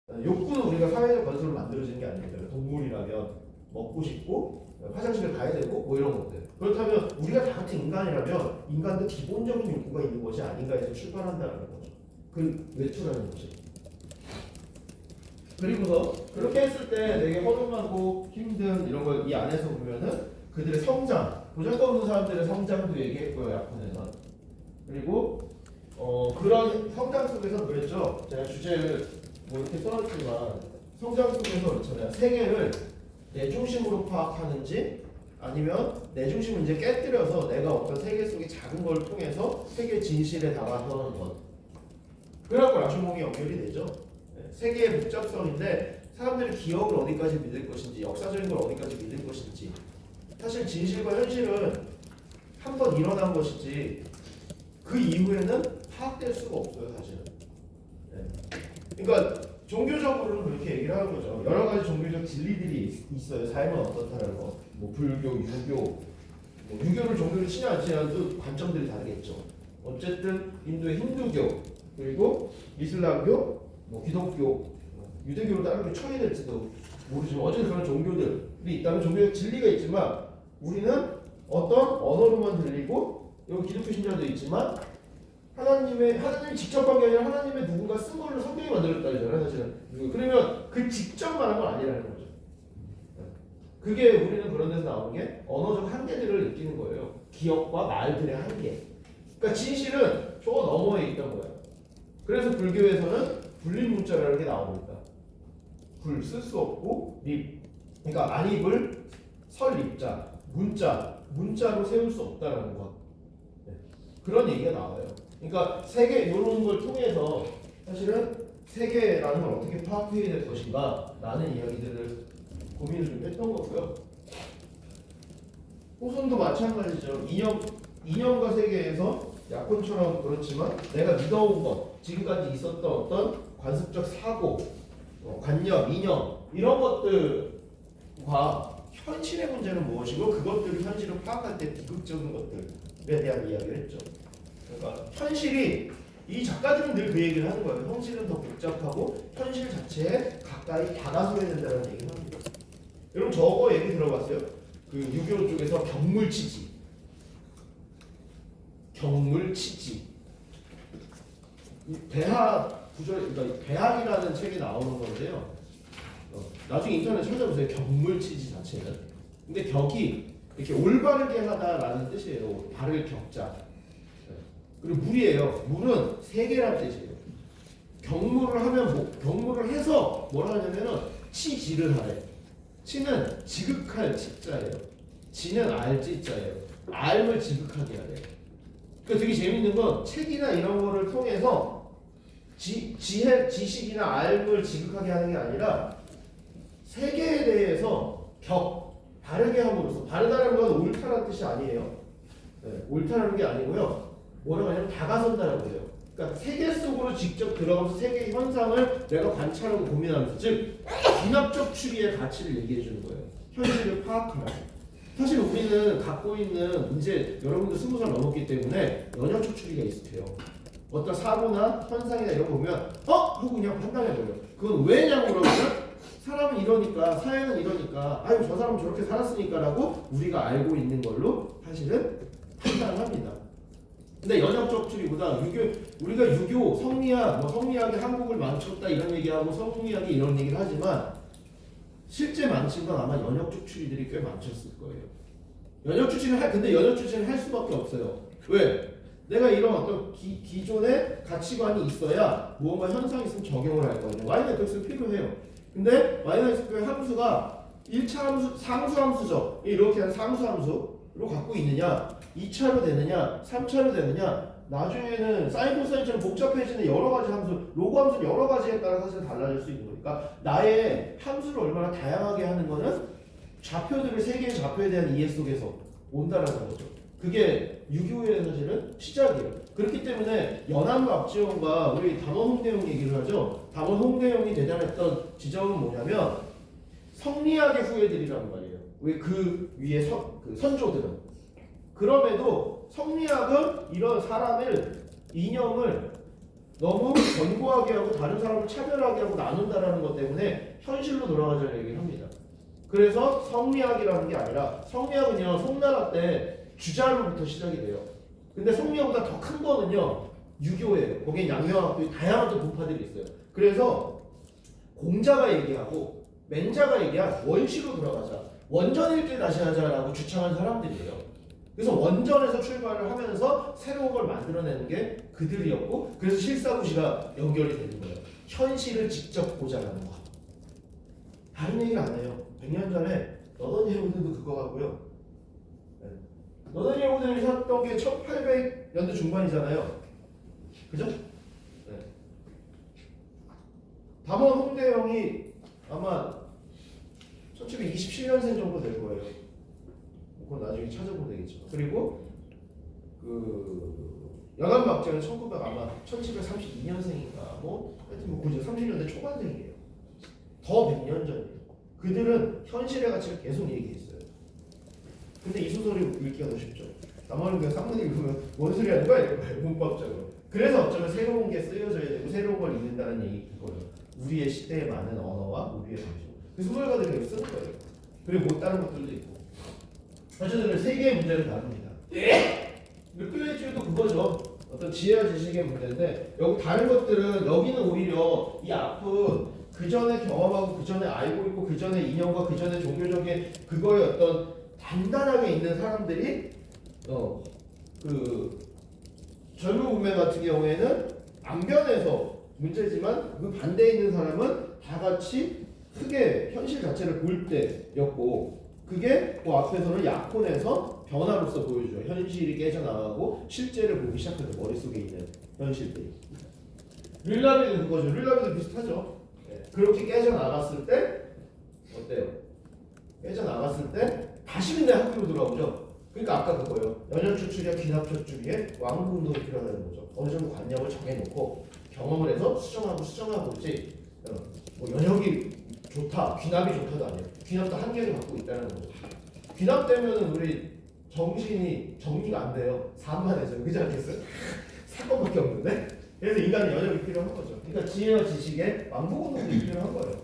욕구는 우리가 사회적 건설로 만들어지는 게 아니잖아요. 동물이라면 먹고 싶고 화장실을 가야 되고 뭐 이런 것들. 그렇다면 우리가 다 같은 인간이라면 인간도 기본적인 욕구가 있는 것이 아닌가 해서 출발한다는 거죠. 그 외투라는 거죠. 그리고서 그렇게 했을 때 되게 허름하고 힘든 이런 걸 이 안에서 보면은 그들의 성장, 도전과 없는 사람들의 성장도 얘기했고요. 약혼에서. 그리고 그런 성장 속에서 그랬죠. 제가 주제를 뭐 이렇게 써놨지만 성장 속에서 그렇잖아요. 세계를 내 중심으로 파악하는지 아니면 내 중심을 이제 깨뜨려서 내가 어떤 세계 속의 작은 걸 통해서 세계 진실에 다가서는 것. 그래갖고 라쇼몽이 연결이 되죠. 세계의 복잡성인데 사람들이 기억을 어디까지 믿을 것인지 역사적인 걸 어디까지 믿을 것인지 사실 진실과 현실은 한 번 일어난 것이지 그 이후에는 파악될 수가 없어요 사실은. 그러니까 종교적으로는 그렇게 얘기를 하는 거죠. 여러 가지 종교적 진리들이 있어요. 삶은 어떻다는 거. 뭐 불교, 유교, 뭐 유교를 종교를 치냐 안 치냐도 관점들이 다르겠죠. 어쨌든 인도의 힌두교 그리고 이슬람교, 뭐 기독교, 유대교를 다른 게 처리 될지도 모르지만 어쨌든 그런 종교들이 있다면 종교적 진리가 있지만 우리는 어떤 언어로만 들리고 여기 기독교 신자도 있지만 하나님이 직접 한 게 아니라 하나님의 누군가 쓴 걸로 성경이 만들었다잖아요 사실은. 그러면 그 직접 말한 건 아니라는 거죠. 그게 우리는 그런 데서 나오는 게 언어적 한계들을 느끼는 거예요. 기억과 말들의 한계. 그러니까 진실은 저 너머에 있던 거예요. 그래서 불교에서는 불립 문자라는 게 나옵니다. 불 쓸 수 없고 립. 그러니까 안입을 설립자, 문자로 세울 수 없다라는 것. 그런 얘기가 나와요. 그러니까 세계 이런 걸 통해서 사실은 세계라는 걸 어떻게 파악해야 될 것인가 라는 이야기들을 고민을 좀 했던 거고요. 호손도 마찬가지죠. 이념과 세계에서 약혼처럼 그렇지만 내가 믿어온 것, 지금까지 있었던 어떤 관습적 사고, 관념, 이념 이런 것들과 현실의 문제는 무엇이고 그것들을 현실을 파악할 때 비극적인 것들에 대한 이야기를 했죠. 그러니까 현실이 이 작가들은 늘 그 얘기를 하는 거예요. 현실은 더 복잡하고 현실 자체에 가까이 다가서야 된다는 얘기를 합니다. 여러분 저거 얘기 들어봤어요? 그 유교 쪽에서 경물치지. 배학 구절, 그러니까 배학이라는 책이 나오는 건데요. 나중에 인터넷 찾아보세요. 경물치지 자체는. 근데 격이 이렇게 올바르게 하다라는 뜻이에요. 발을 격자. 그리고 물이에요. 물은 세계란 뜻이에요. 경물을 하면 경물을 해서 뭐라 하냐면은 치지를 하래. 치는 지극할 치자예요. 지는 알지자예요. 알을 지극하게 하래. 그러니까 되게 재밌는 건 책이나 이런 거를 통해서 지식이나 알을 지극하게 하는 게 아니라 세계에 대해서 바르게 함으로써 바르다는 건 옳다라는 뜻이 아니에요. 옳다라는 게 아니고요. 뭐라고 하냐면 다가선다라고 해요. 그러니까 세계 속으로 직접 들어가서 세계의 현상을 내가 관찰하고 고민하면서 즉 기납적 추리의 가치를 얘기해 주는 거예요. 현실을 파악하라. 사실 우리는 갖고 있는 이제 여러분들 20살 넘었기 때문에 연역적 추리가 있으세요. 어떤 사고나 현상이나 이런 거 보면 하고 그냥 판단해버려요. 그건 왜냐고 그러면 사람은 이러니까 사회는 이러니까 아유 저 사람은 저렇게 살았으니까라고 우리가 알고 있는 걸로 사실은 판단을 합니다. 근데 연역적 추리보다 우리가 유교, 성리학, 성리학이 한국을 망쳤다 이런 얘기하고 성리학이 이런 얘기를 하지만 실제 망친 건 아마 연역적 추리들이 꽤 망쳤을 거예요. 연역적 추리는 근데 연역적 추리는 할 수밖에 없어요. 왜? 내가 이런 어떤 기존의 가치관이 있어야 무언가 현상이 있으면 적용을 할 거거든요. y-x가 필요해요. 근데 y-x의 함수가 1차 함수, 상수함수죠. 이렇게 한 상수함수로 갖고 있느냐 2차로 되느냐 3차로 되느냐 나중에는 사인 코사인처럼 복잡해지는 여러 가지 함수 로그 함수는 여러 가지에 따라 사실 달라질 수 있는 거니까 나의 함수를 얼마나 다양하게 하는 거는 좌표들을 세 개의 좌표에 대한 이해 속에서 온다라는 거죠. 그게 유교의 사실은 시작이에요. 그렇기 때문에 연암 박지원과 우리 담원 홍대영 얘기를 하죠. 담원 홍대영이 대단했던 지점은 뭐냐면 성리학의 후예들이란 말이에요. 왜 그 위에 그 선조들은 그럼에도 성리학은 이런 사람을 이념을 너무 견고하게 하고 다른 사람을 차별하게 하고 나눈다라는 것 때문에 현실로 돌아가자는 얘기를 합니다. 그래서 성리학이라는 게 아니라 성리학은요 송나라 때 주자로부터 시작이 돼요. 근데 성리학보다 더 큰 거는요 유교예요. 거기에 양명학도 다양한 또 분파들이 있어요. 그래서 공자가 얘기하고 맹자가 얘기한 원시로 돌아가자, 원전일기 다시 하자라고 주창한 사람들이에요. 그래서 원전에서 출발을 하면서 새로운 걸 만들어내는 게 그들이었고, 그래서 실사구시가 연결이 되는 거예요. 현실을 직접 보자라는 거. 다른 얘기 안 해요. 100년 전에 너던 예후들도 그거 같고요. 네. 너던 예후들이 샀던 게 1800년대 중반이잖아요. 그죠? 네. 담원 홍대영이 아마 1727년생 정도 될 거예요. 그건 나중에 찾아보면 되겠죠. 그리고 그 연합막장은 1900 아마 1732년생인가 뭐 하여튼 뭐 30년대 초반생이에요. 더 100년 전이에요. 그들은 현실의 가치를 계속 얘기했어요. 근데 이 소설이 읽기가 더 쉽죠. 나만은 그냥 쌍문 읽으면 뭔 소리 하는 거야 이거예요. 문법적으로. 그래서 어쩌면 새로운 게 쓰여져야 되고 새로운 걸 읽는다는 얘기거든요. 우리의 시대에 많은 언어와 우리의 방식. 그 소설가들이 계속 쓰는 거예요. 그리고 뭐 다른 것들도 있고. 어쨌든 세 개의 문제를 다룹니다. 끌레이츠도 그거죠. 어떤 지혜와 지식의 문제인데 여기 다른 것들은 여기는 오히려 이 앞은 그 전에 경험하고 그 전에 알고 있고 그 전에 인연과 그 전에 종교적인 그거에 어떤 단단하게 있는 사람들이 그 젊은 문명 같은 경우에는 안 변해서 문제지만 그 반대에 있는 사람은 다 같이 크게 현실 자체를 볼 때였고 그게 그 앞에서는 약혼에서 변화로서 보여줘요. 현실이 깨져나가고 실제를 보기 시작해서 머릿속에 있는 현실들이. 릴라베도 그거죠. 릴라베도 비슷하죠. 네. 그렇게 깨져나갔을 때 어때요? 깨져나갔을 때 다시 근데 학교로 돌아오죠. 그러니까 아까 그거예요. 연연추출이야 귀납척주기에 왕국운동이 필요하다는 거죠. 어느 정도 관념을 정해놓고 경험을 해서 수정하고 있지. 뭐 연혁이 좋다, 귀납이 좋다도 아니에요. 귀납도 한계를 갖고 있다는 거죠. 귀납되면 우리 정신이 정리가 안 돼요. 산만해져요. 그렇지 않겠어요? 사건밖에 없는데? 그래서 인간은 연혁이 필요한 거죠. 그러니까 지혜와 지식에 왕국운동이 필요한 거예요.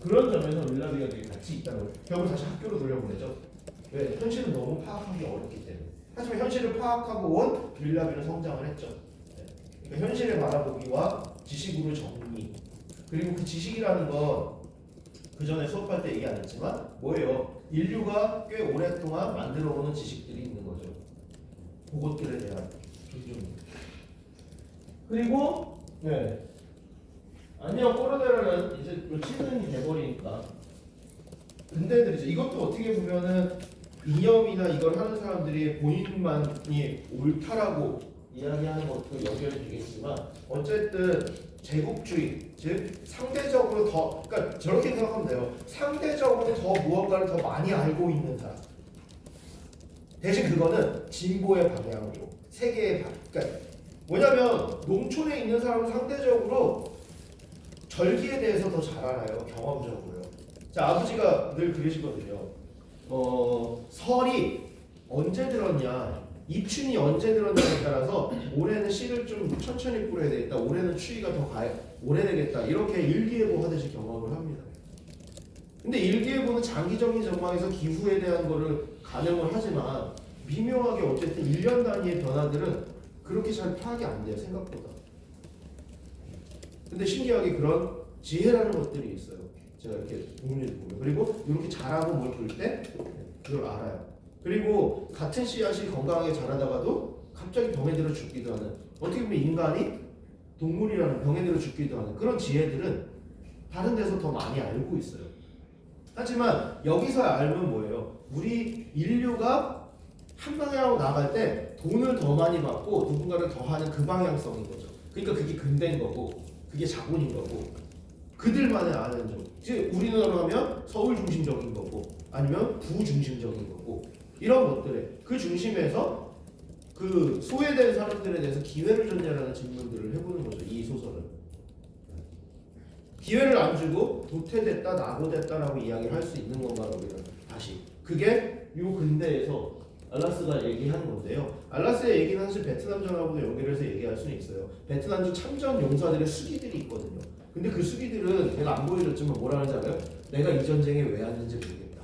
그런 점에서 윌라비가 같이 있다는 거예요. 결국 다시 학교로 돌려보내죠. 왜? 현실은 너무 파악하기 어렵기 때문에. 하지만 현실을 파악하고 온 윌라비는 성장을 했죠. 그러니까 현실을 바라보기와 지식으로 정리. 그리고 그 지식이라는 건 그 전에 수업할 때 얘기 안 했지만 뭐예요? 인류가 꽤 오랫동안 만들어오는 지식들이 있는 거죠. 그것들에 대한 존중. 그리고 네. 안녕 꼬르데라는 이제 치는이 돼버리니까 근대들이죠. 이것도 어떻게 보면은 이념이나 이걸 하는 사람들이 본인만이 옳다라고 이야기하는 것도 연결이 되겠지만 어쨌든 제국주의, 즉 상대적으로 더, 그러니까 저렇게 생각하면 돼요. 상대적으로 더 무언가를 더 많이 알고 있는 사람. 대신 그거는 진보의 방향으로 세계의 그러니까 뭐냐면 농촌에 있는 사람은 상대적으로 절기에 대해서 더 잘 알아요. 경험적으로요. 자, 아버지가 늘 그러시거든요. 설이 언제 들었냐, 입춘이 언제 들었냐에 따라서 올해는 씨를 좀 천천히 뿌려야 되겠다, 올해는 추위가 더 오래되겠다, 이렇게 일기예보 하듯이 경험을 합니다. 근데 일기예보는 장기적인 전망에서 기후에 대한 거를 가늠을 하지만 미묘하게 어쨌든 1년 단위의 변화들은 그렇게 잘 파악이 안 돼요, 생각보다. 근데 신기하게 그런 지혜라는 것들이 있어요. 제가 이렇게 공유를 보면. 그리고 이렇게 잘하고 뭘 볼 때 그걸 알아요. 그리고 같은 씨앗이 건강하게 자라다가도 갑자기 병에 들어 죽기도 하는, 어떻게 보면 인간이 동물이라는 병에 들어 죽기도 하는 그런 지혜들은 다른 데서 더 많이 알고 있어요. 하지만 여기서 알면 뭐예요? 우리 인류가 한 방향으로 나갈 때 돈을 더 많이 받고 누군가를 더 하는 그 방향성인 거죠. 그러니까 그게 근대인 거고 그게 자본인 거고 그들만의 아는 점. 즉 우리나라로 하면 서울 중심적인 거고 아니면 부 중심적인 거고 이런 것들에 그 중심에서 그 소외된 사람들에 대해서 기회를 줬냐라는 질문들을 해보는 거죠. 이 소설은. 기회를 안 주고 도태됐다 낙오됐다라고 이야기를 할 수 있는 건가 우리는 다시. 그게 요 근대에서 알라스가 얘기하는 건데요. 알라스의 얘기는 사실 베트남전하고도 연결해서 얘기할 수는 있어요. 베트남전 참전 용사들의 수기들이 있거든요. 근데 그 수기들은 내가 안 보여줬지만 뭐라 하는지 알아요? 내가 이 전쟁에 왜 왔는지 모르겠다.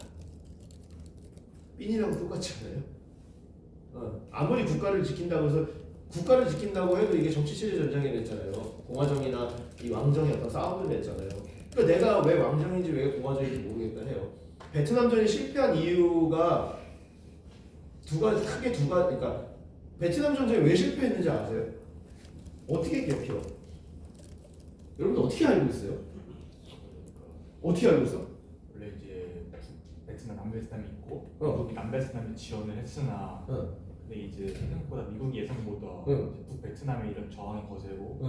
삔이라고 똑같지 않아요? 아무리 국가를 지킨다고 해서 국가를 지킨다고 해도 이게 정치체제 전쟁이 됐잖아요. 공화정이나 이 왕정이 어떤 싸움을 냈잖아요. 그러니까 내가 왜 왕정인지 왜 공화정인지 모르겠다 해요. 베트남전이 실패한 이유가 크게 두 가지. 그러니까 베트남 전쟁이 왜 실패했는지 아세요? 어떻게 기억해요? 여러분들 어떻게 알고 있어요? 어떻게 알고 있어? 원래 이제 베트남, 남베트남이 있고 미국이 남베트남에 지원을 했으나 근데 이제 생각보다 미국이 예상보다 이제 북베트남의 이런 저항이 거세고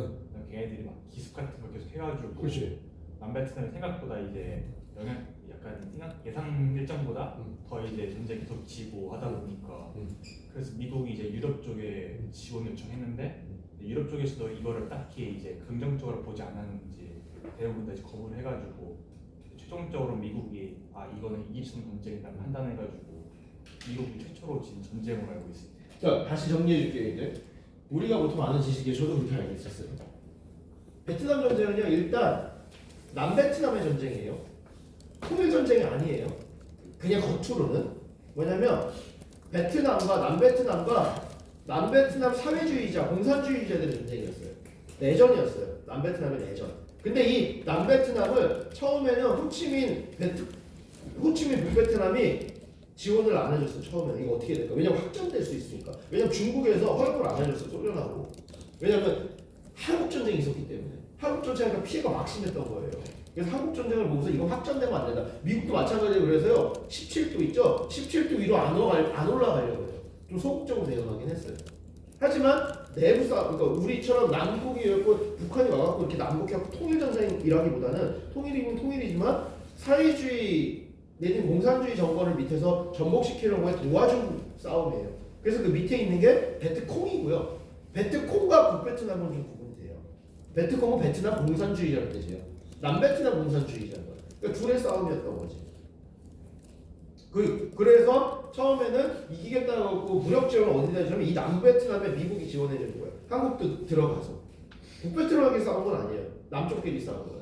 걔네들이 막 기습 같은 걸 계속 해가지고 그렇지. 남베트남이 생각보다 이제 약간 예상 일정보다 더 이제 전쟁이 계속 지고 하다 보니까 그래서 미국이 이제 유럽 쪽에 지원 요청했는데 유럽 쪽에서도 이거를 딱히 이제 긍정적으로 보지 않았는지 대부분 다 이제 거부를 해가지고 최종적으로 미국이 이거는 이길 수 있는 전쟁이다 판단해가지고 미국이 최초로 진 전쟁으로 알고 있습니다. 자, 다시 정리해줄게요. 이제 우리가 보통 아는 지식에 저도 그렇게 알고 있었어요. 베트남 전쟁은요, 일단 남베트남의 전쟁이에요. 통일 전쟁이 아니에요. 그냥 겉으로는 뭐냐면 남베트남과 남베트남 사회주의자, 공산주의자들의 전쟁이었어요. 내전이었어요. 남베트남의 내전. 근데 이 남베트남을 처음에는 호치민 북베트남이 지원을 안 해줬어. 처음에는 이거 어떻게 될까? 왜냐면 확전될 수 있으니까. 왜냐면 중국에서 허용을 안 해줬어. 소련하고. 왜냐면 한국 전쟁이 있었기 때문에. 한국 전쟁이니까 피해가 막심했던 거예요. 그래서 한국 전쟁을 보고서 이거 확전되면 안 된다. 미국도 마찬가지로 그래서요. 17도 있죠. 17도 위로 안 올라가려고 해요. 좀 소극적으로 대응하긴 했어요. 하지만 내부 싸움, 그러니까 우리처럼 남북이었고 북한이 와갖고 이렇게 남북해갖고 통일전쟁이라기보다는 통일이면 통일이지만 사회주의 내진 공산주의 정권을 밑에서 전복시키려고 해 도와준 싸움이에요. 그래서 그 밑에 있는 게 베트콩이고요. 베트콩과 북베트남은 좀 구분이 돼요. 베트콩은 베트남 공산주의라는 뜻이에요. 남베트남 공산주의자인 거예요. 그러니까 둘의 싸움이었던 거지. 그래서 처음에는 이기겠다고 무력 지원을 어디다 주냐면 이 남베트남에 미국이 지원해 주는 거예요. 한국도 들어가서. 북베트남이 싸운 건 아니에요. 남쪽끼리 싸운 거예요.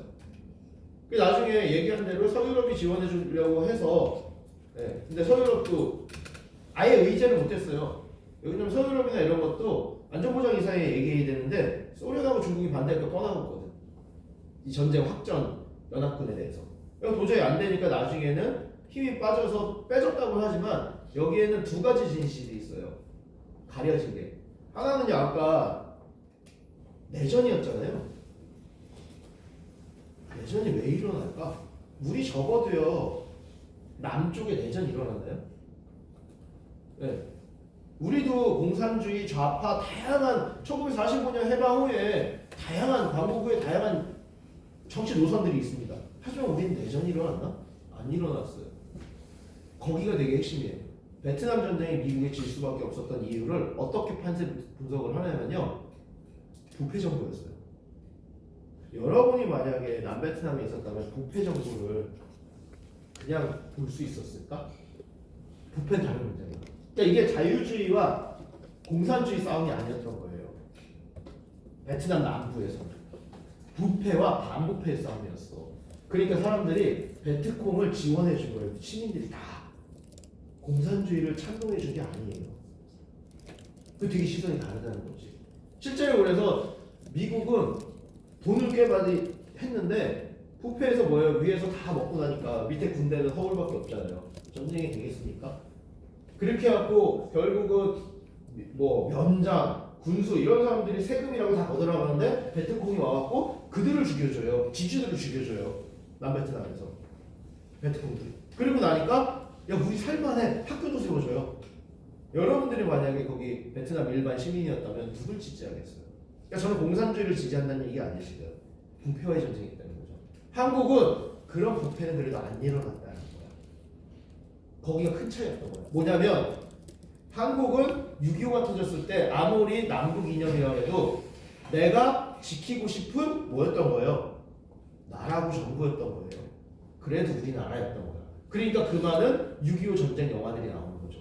나중에 얘기한 대로 서유럽이 지원해 주려고 해서 근데 서유럽도 아예 의제를 못했어요. 왜냐면 서유럽이나 이런 것도 안전보장 이상에 얘기해야 되는데 소련하고 중국이 반대하니까 떠나갔거든. 이 전쟁 확전 연합군에 대해서. 도저히 안 되니까 나중에는 힘이 빠져서 빼졌다고 하지만 여기에는 두 가지 진실이 있어요. 가려진 게. 하나는요, 아까 내전이었잖아요. 내전이 왜 일어날까? 우리 적어도요, 남쪽에 내전이 일어났나요? 네. 우리도 공산주의, 좌파, 다양한 1945년 해방 후에 다양한 광복 후에 다양한 정치 노선들이 있습니다. 하지만 우리는 내전이 일어났나? 안 일어났어요. 거기가 되게 핵심이에요. 베트남 전쟁이 미국에 질 수밖에 없었던 이유를 어떻게 분석을 하냐면요. 부패 정부였어요. 여러분이 만약에 남베트남에 있었다면 부패 정부를 그냥 볼 수 있었을까? 부패는 다른 문제예요. 그러니까 이게 자유주의와 공산주의 싸움이 아니었던 거예요. 베트남 남부에서는. 부패와 반부패의 싸움이었어. 그러니까 사람들이 베트콩을 지원해 준 거예요. 시민들이 다. 공산주의를 찬동해 준 게 아니에요. 그 되게 시선이 다르다는 거지. 실제로 그래서 미국은 돈을 꽤 많이 했는데 부패에서 뭐예요? 위에서 다 먹고 나니까 밑에 군대는 허울밖에 없잖아요. 전쟁이 되겠습니까? 그렇게 해갖고 결국은 뭐 면장, 군수 이런 사람들이 세금이라고 다 걷어나가는데 베트콩이 와갖고 그들을 죽여줘요. 지주들을 죽여줘요. 남베트남에서 베트콩들이. 그리고 나니까 야 우리 살만해. 학교도 세워줘요. 여러분들이 만약에 거기 베트남 일반 시민이었다면 누굴 지지하겠어요? 그러니까 저는 공산주의를 지지한다는 얘기가 아니에요. 지금 부패와의 전쟁이 있다는 거죠. 한국은 그런 부패는 그래도 안 일어났다는 거야. 거기가 큰 차이였던 거야. 뭐냐면 한국은 6.25가 터졌을 때 아무리 남북 이념이라고 해도 내가 지키고 싶은 뭐였던 거예요? 나라고 정부였던 거예요. 그래도 우리나라였던 거야. 그러니까 그 말은 6.25 전쟁 영화들이 나오는 거죠.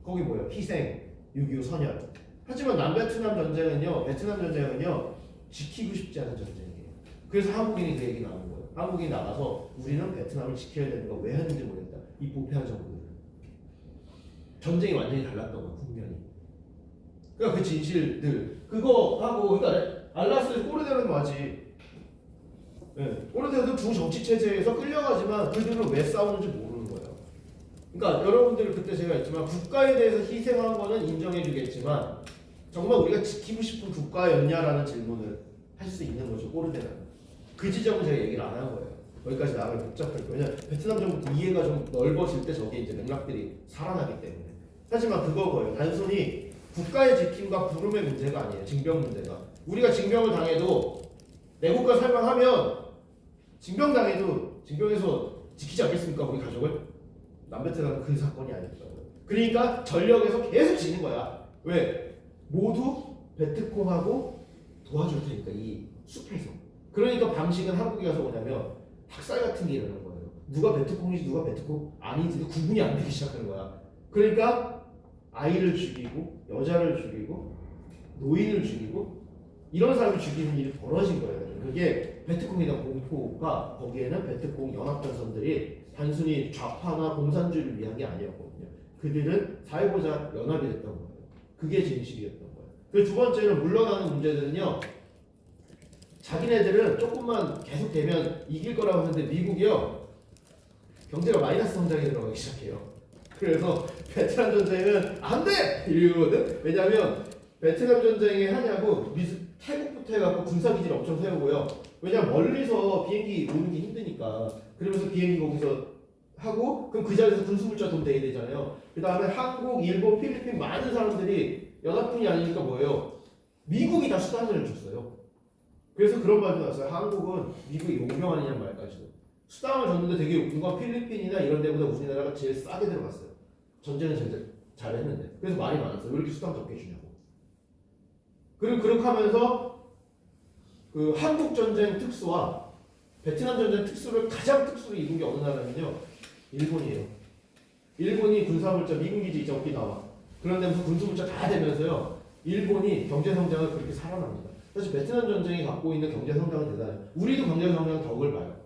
거기 뭐예요? 희생, 6.25 선열. 하지만 남베트남 전쟁은요 지키고 싶지 않은 전쟁이에요. 그래서 한국인이 그 얘기 나온 거예요. 한국인이 나가서 우리는 베트남을 지켜야 되는 거 왜 했는지 모르겠다. 이 부패한 정부들. 전쟁이 완전히 달랐던 거야 국면이. 그러니까 그 진실들 그거 하고 그러니까 알라스 꼬르데는 맞지. 네. 꼬르데도 두 정치 체제에서 끌려가지만 그들은 왜 싸우는지 모르는 거예요. 그러니까 여러분들 그때 제가 했지만 국가에 대해서 희생한 거는 인정해주겠지만 정말 우리가 지키고 싶은 국가였냐라는 질문을 할 수 있는 거죠. 꼬르데는 그 지점은 제가 얘기를 안 한 거예요. 여기까지 나가면 복잡할 거예요. 왜냐면 베트남 정부 이해가 좀 넓어질 때 저게 이제 맥락들이 살아나기 때문에. 하지만 그거예요. 단순히 국가의 지킴과 부름의 문제가 아니에요. 징병 문제가. 우리가 징병을 당해도 내 국가 살만하면 징병당해도 징병에서 지키지 않겠습니까? 우리 가족을? 남베트남은 그 사건이 아니었다고요. 그러니까 전력에서 계속 지는 거야. 왜? 모두 베트콩하고 도와줄 테니까 이 숲에서. 그러니까 방식은 한국에 가서 뭐냐면 학살 같은 게 일어나는 거예요. 누가 베트콩이지 누가 베트콩 아니지 구분이 안 되기 시작하는 거야. 그러니까 아이를 죽이고 여자를 죽이고 노인을 죽이고 이런 사람을 죽이는 일이 벌어진 거예요. 그게 베트콩이나 공포가 거기에는 베트콩 연합전선들이 단순히 좌파나 공산주의를 위한 게 아니었거든요. 그들은 사회보장 연합이 됐던 거예요. 그게 진실이었던 거예요. 그리고 두 번째는 물러나는 문제들은요. 자기네들은 조금만 계속되면 이길 거라고 하는데 미국이요. 경제가 마이너스 성장에 들어가기 시작해요. 그래서 베트남 전쟁은 안 돼! 이러거든. 왜냐하면 베트남 전쟁에 하냐고 태국부터 해갖고 군사기지를 엄청 세우고요. 왜냐면 멀리서 비행기 오는 게 힘드니까. 그러면서 비행기 거기서 하고 그럼 그 자리에서 군수물자 돈 내야 되잖아요. 그 다음에 한국, 일본, 필리핀 많은 사람들이 연합군이 아니니까 뭐예요? 미국이 다 수단을 줬어요. 그래서 그런 말도 나왔어요. 한국은 미국이 용병 아니냐는 말까지도. 수당을 줬는데 되게 누가 필리핀이나 이런 데보다 우리나라가 제일 싸게 들어갔어요. 전쟁은 진짜 잘했는데. 그래서 말이 많았어요. 왜 이렇게 수당 적게 주냐고. 그리고 그렇게 하면서 그 한국 전쟁 특수와 베트남 전쟁 특수를 가장 특수로 입은 게 어느 나라냐면요. 일본이에요. 일본이 군사물자 미군 기지 이제 오키나와 그런 데면서 군수물자 다 되면서요. 일본이 경제 성장을 그렇게 살아납니다. 사실 베트남 전쟁이 갖고 있는 경제 성장은 대단해요. 우리도 경제 성장 덕을 봐요.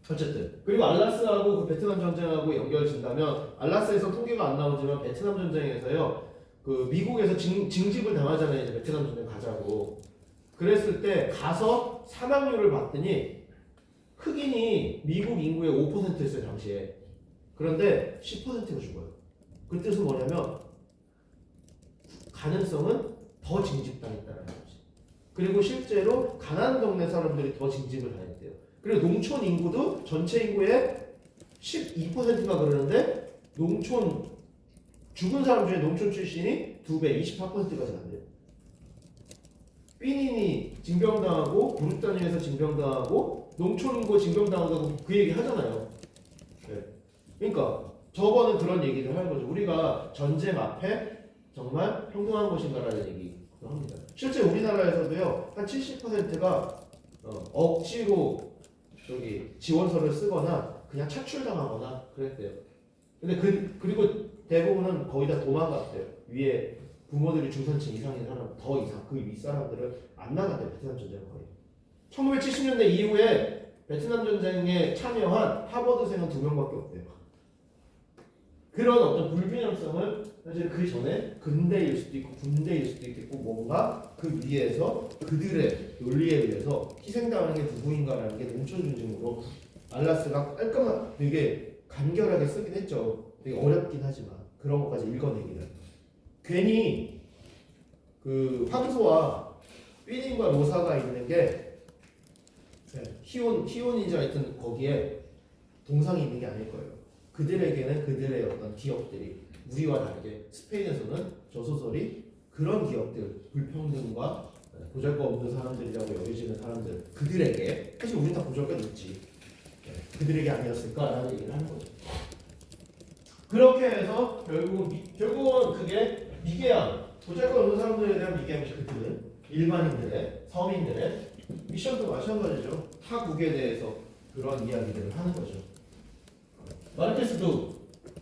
어쨌든 그리고 알라스하고 그 베트남 전쟁하고 연결진다면 알라스에서 통계가 안 나오지만 베트남 전쟁에서요. 그 미국에서 징집을 당하잖아요. 이제 베트남 전쟁 가자고. 그랬을 때 가서 사망률을 봤더니 흑인이 미국 인구의 5%였어요 당시에. 그런데 10%가 죽어요. 그 뜻은 뭐냐면 가능성은 더 징집당했다는 거지. 그리고 실제로 가난한 동네 사람들이 더 징집을 당했대요. 그리고 농촌 인구도 전체 인구의 12%가 그러는데 농촌 죽은 사람 중에 농촌 출신이 2배, 28%까지 난대요. 삐닌이 징병당하고 그룹 단위에서 징병당하고 농촌 인구 징병당하고 그 얘기 하잖아요. 네. 그러니까 저거는 그런 얘기를 하는 거죠. 우리가 전쟁 앞에 정말 평등한 것인가라는 얘기도 합니다. 실제 우리나라에서도요 한 70%가 억지로 지원서를 쓰거나 그냥 차출당하거나 그랬대요. 근데 그리고 대부분은 거의 다 도망갔대요. 위에 부모들이 중산층 이상인 사람 더 이상 그 윗사람들을 안 나갔대요. 베트남 전쟁 거의. 1970년대 이후에 베트남 전쟁에 참여한 하버드생은 2명밖에 없대요. 그런 어떤 불균형성을 사실 그 전에 근대일 수도 있고 군대일 수도 있고 뭔가 그 위에서 그들의 논리에 의해서 희생당하는 게 누구인가라는 게 농촌 중심으로 알라스가 깔끔하게 되게 간결하게 쓰긴 했죠. 되게 어렵긴 하지만 그런 것까지 읽어내기는 괜히 그 황소와 삐님과 로사가 있는 게 희혼이자 하여튼 거기에 동상이 있는 게 아닐 거예요. 그들에게는 그들의 어떤 기억들이 우리와 다르게 스페인에서는 저 소설이 그런 기억들 불평등과 보잘것 없는 사람들이라고 여겨지는 사람들 그들에게 사실 우리 다 보잘것 있지 그들에게 아니었을까라는 얘기를 하는 거죠. 그렇게 해서 결국은 그게 미개함 보잘것 없는 사람들에 대한 미개함이 그들은 일반인들의 서민들의 미션도 마찬가지죠. 타국에 대해서 그런 이야기들을 하는 거죠. 마르케스도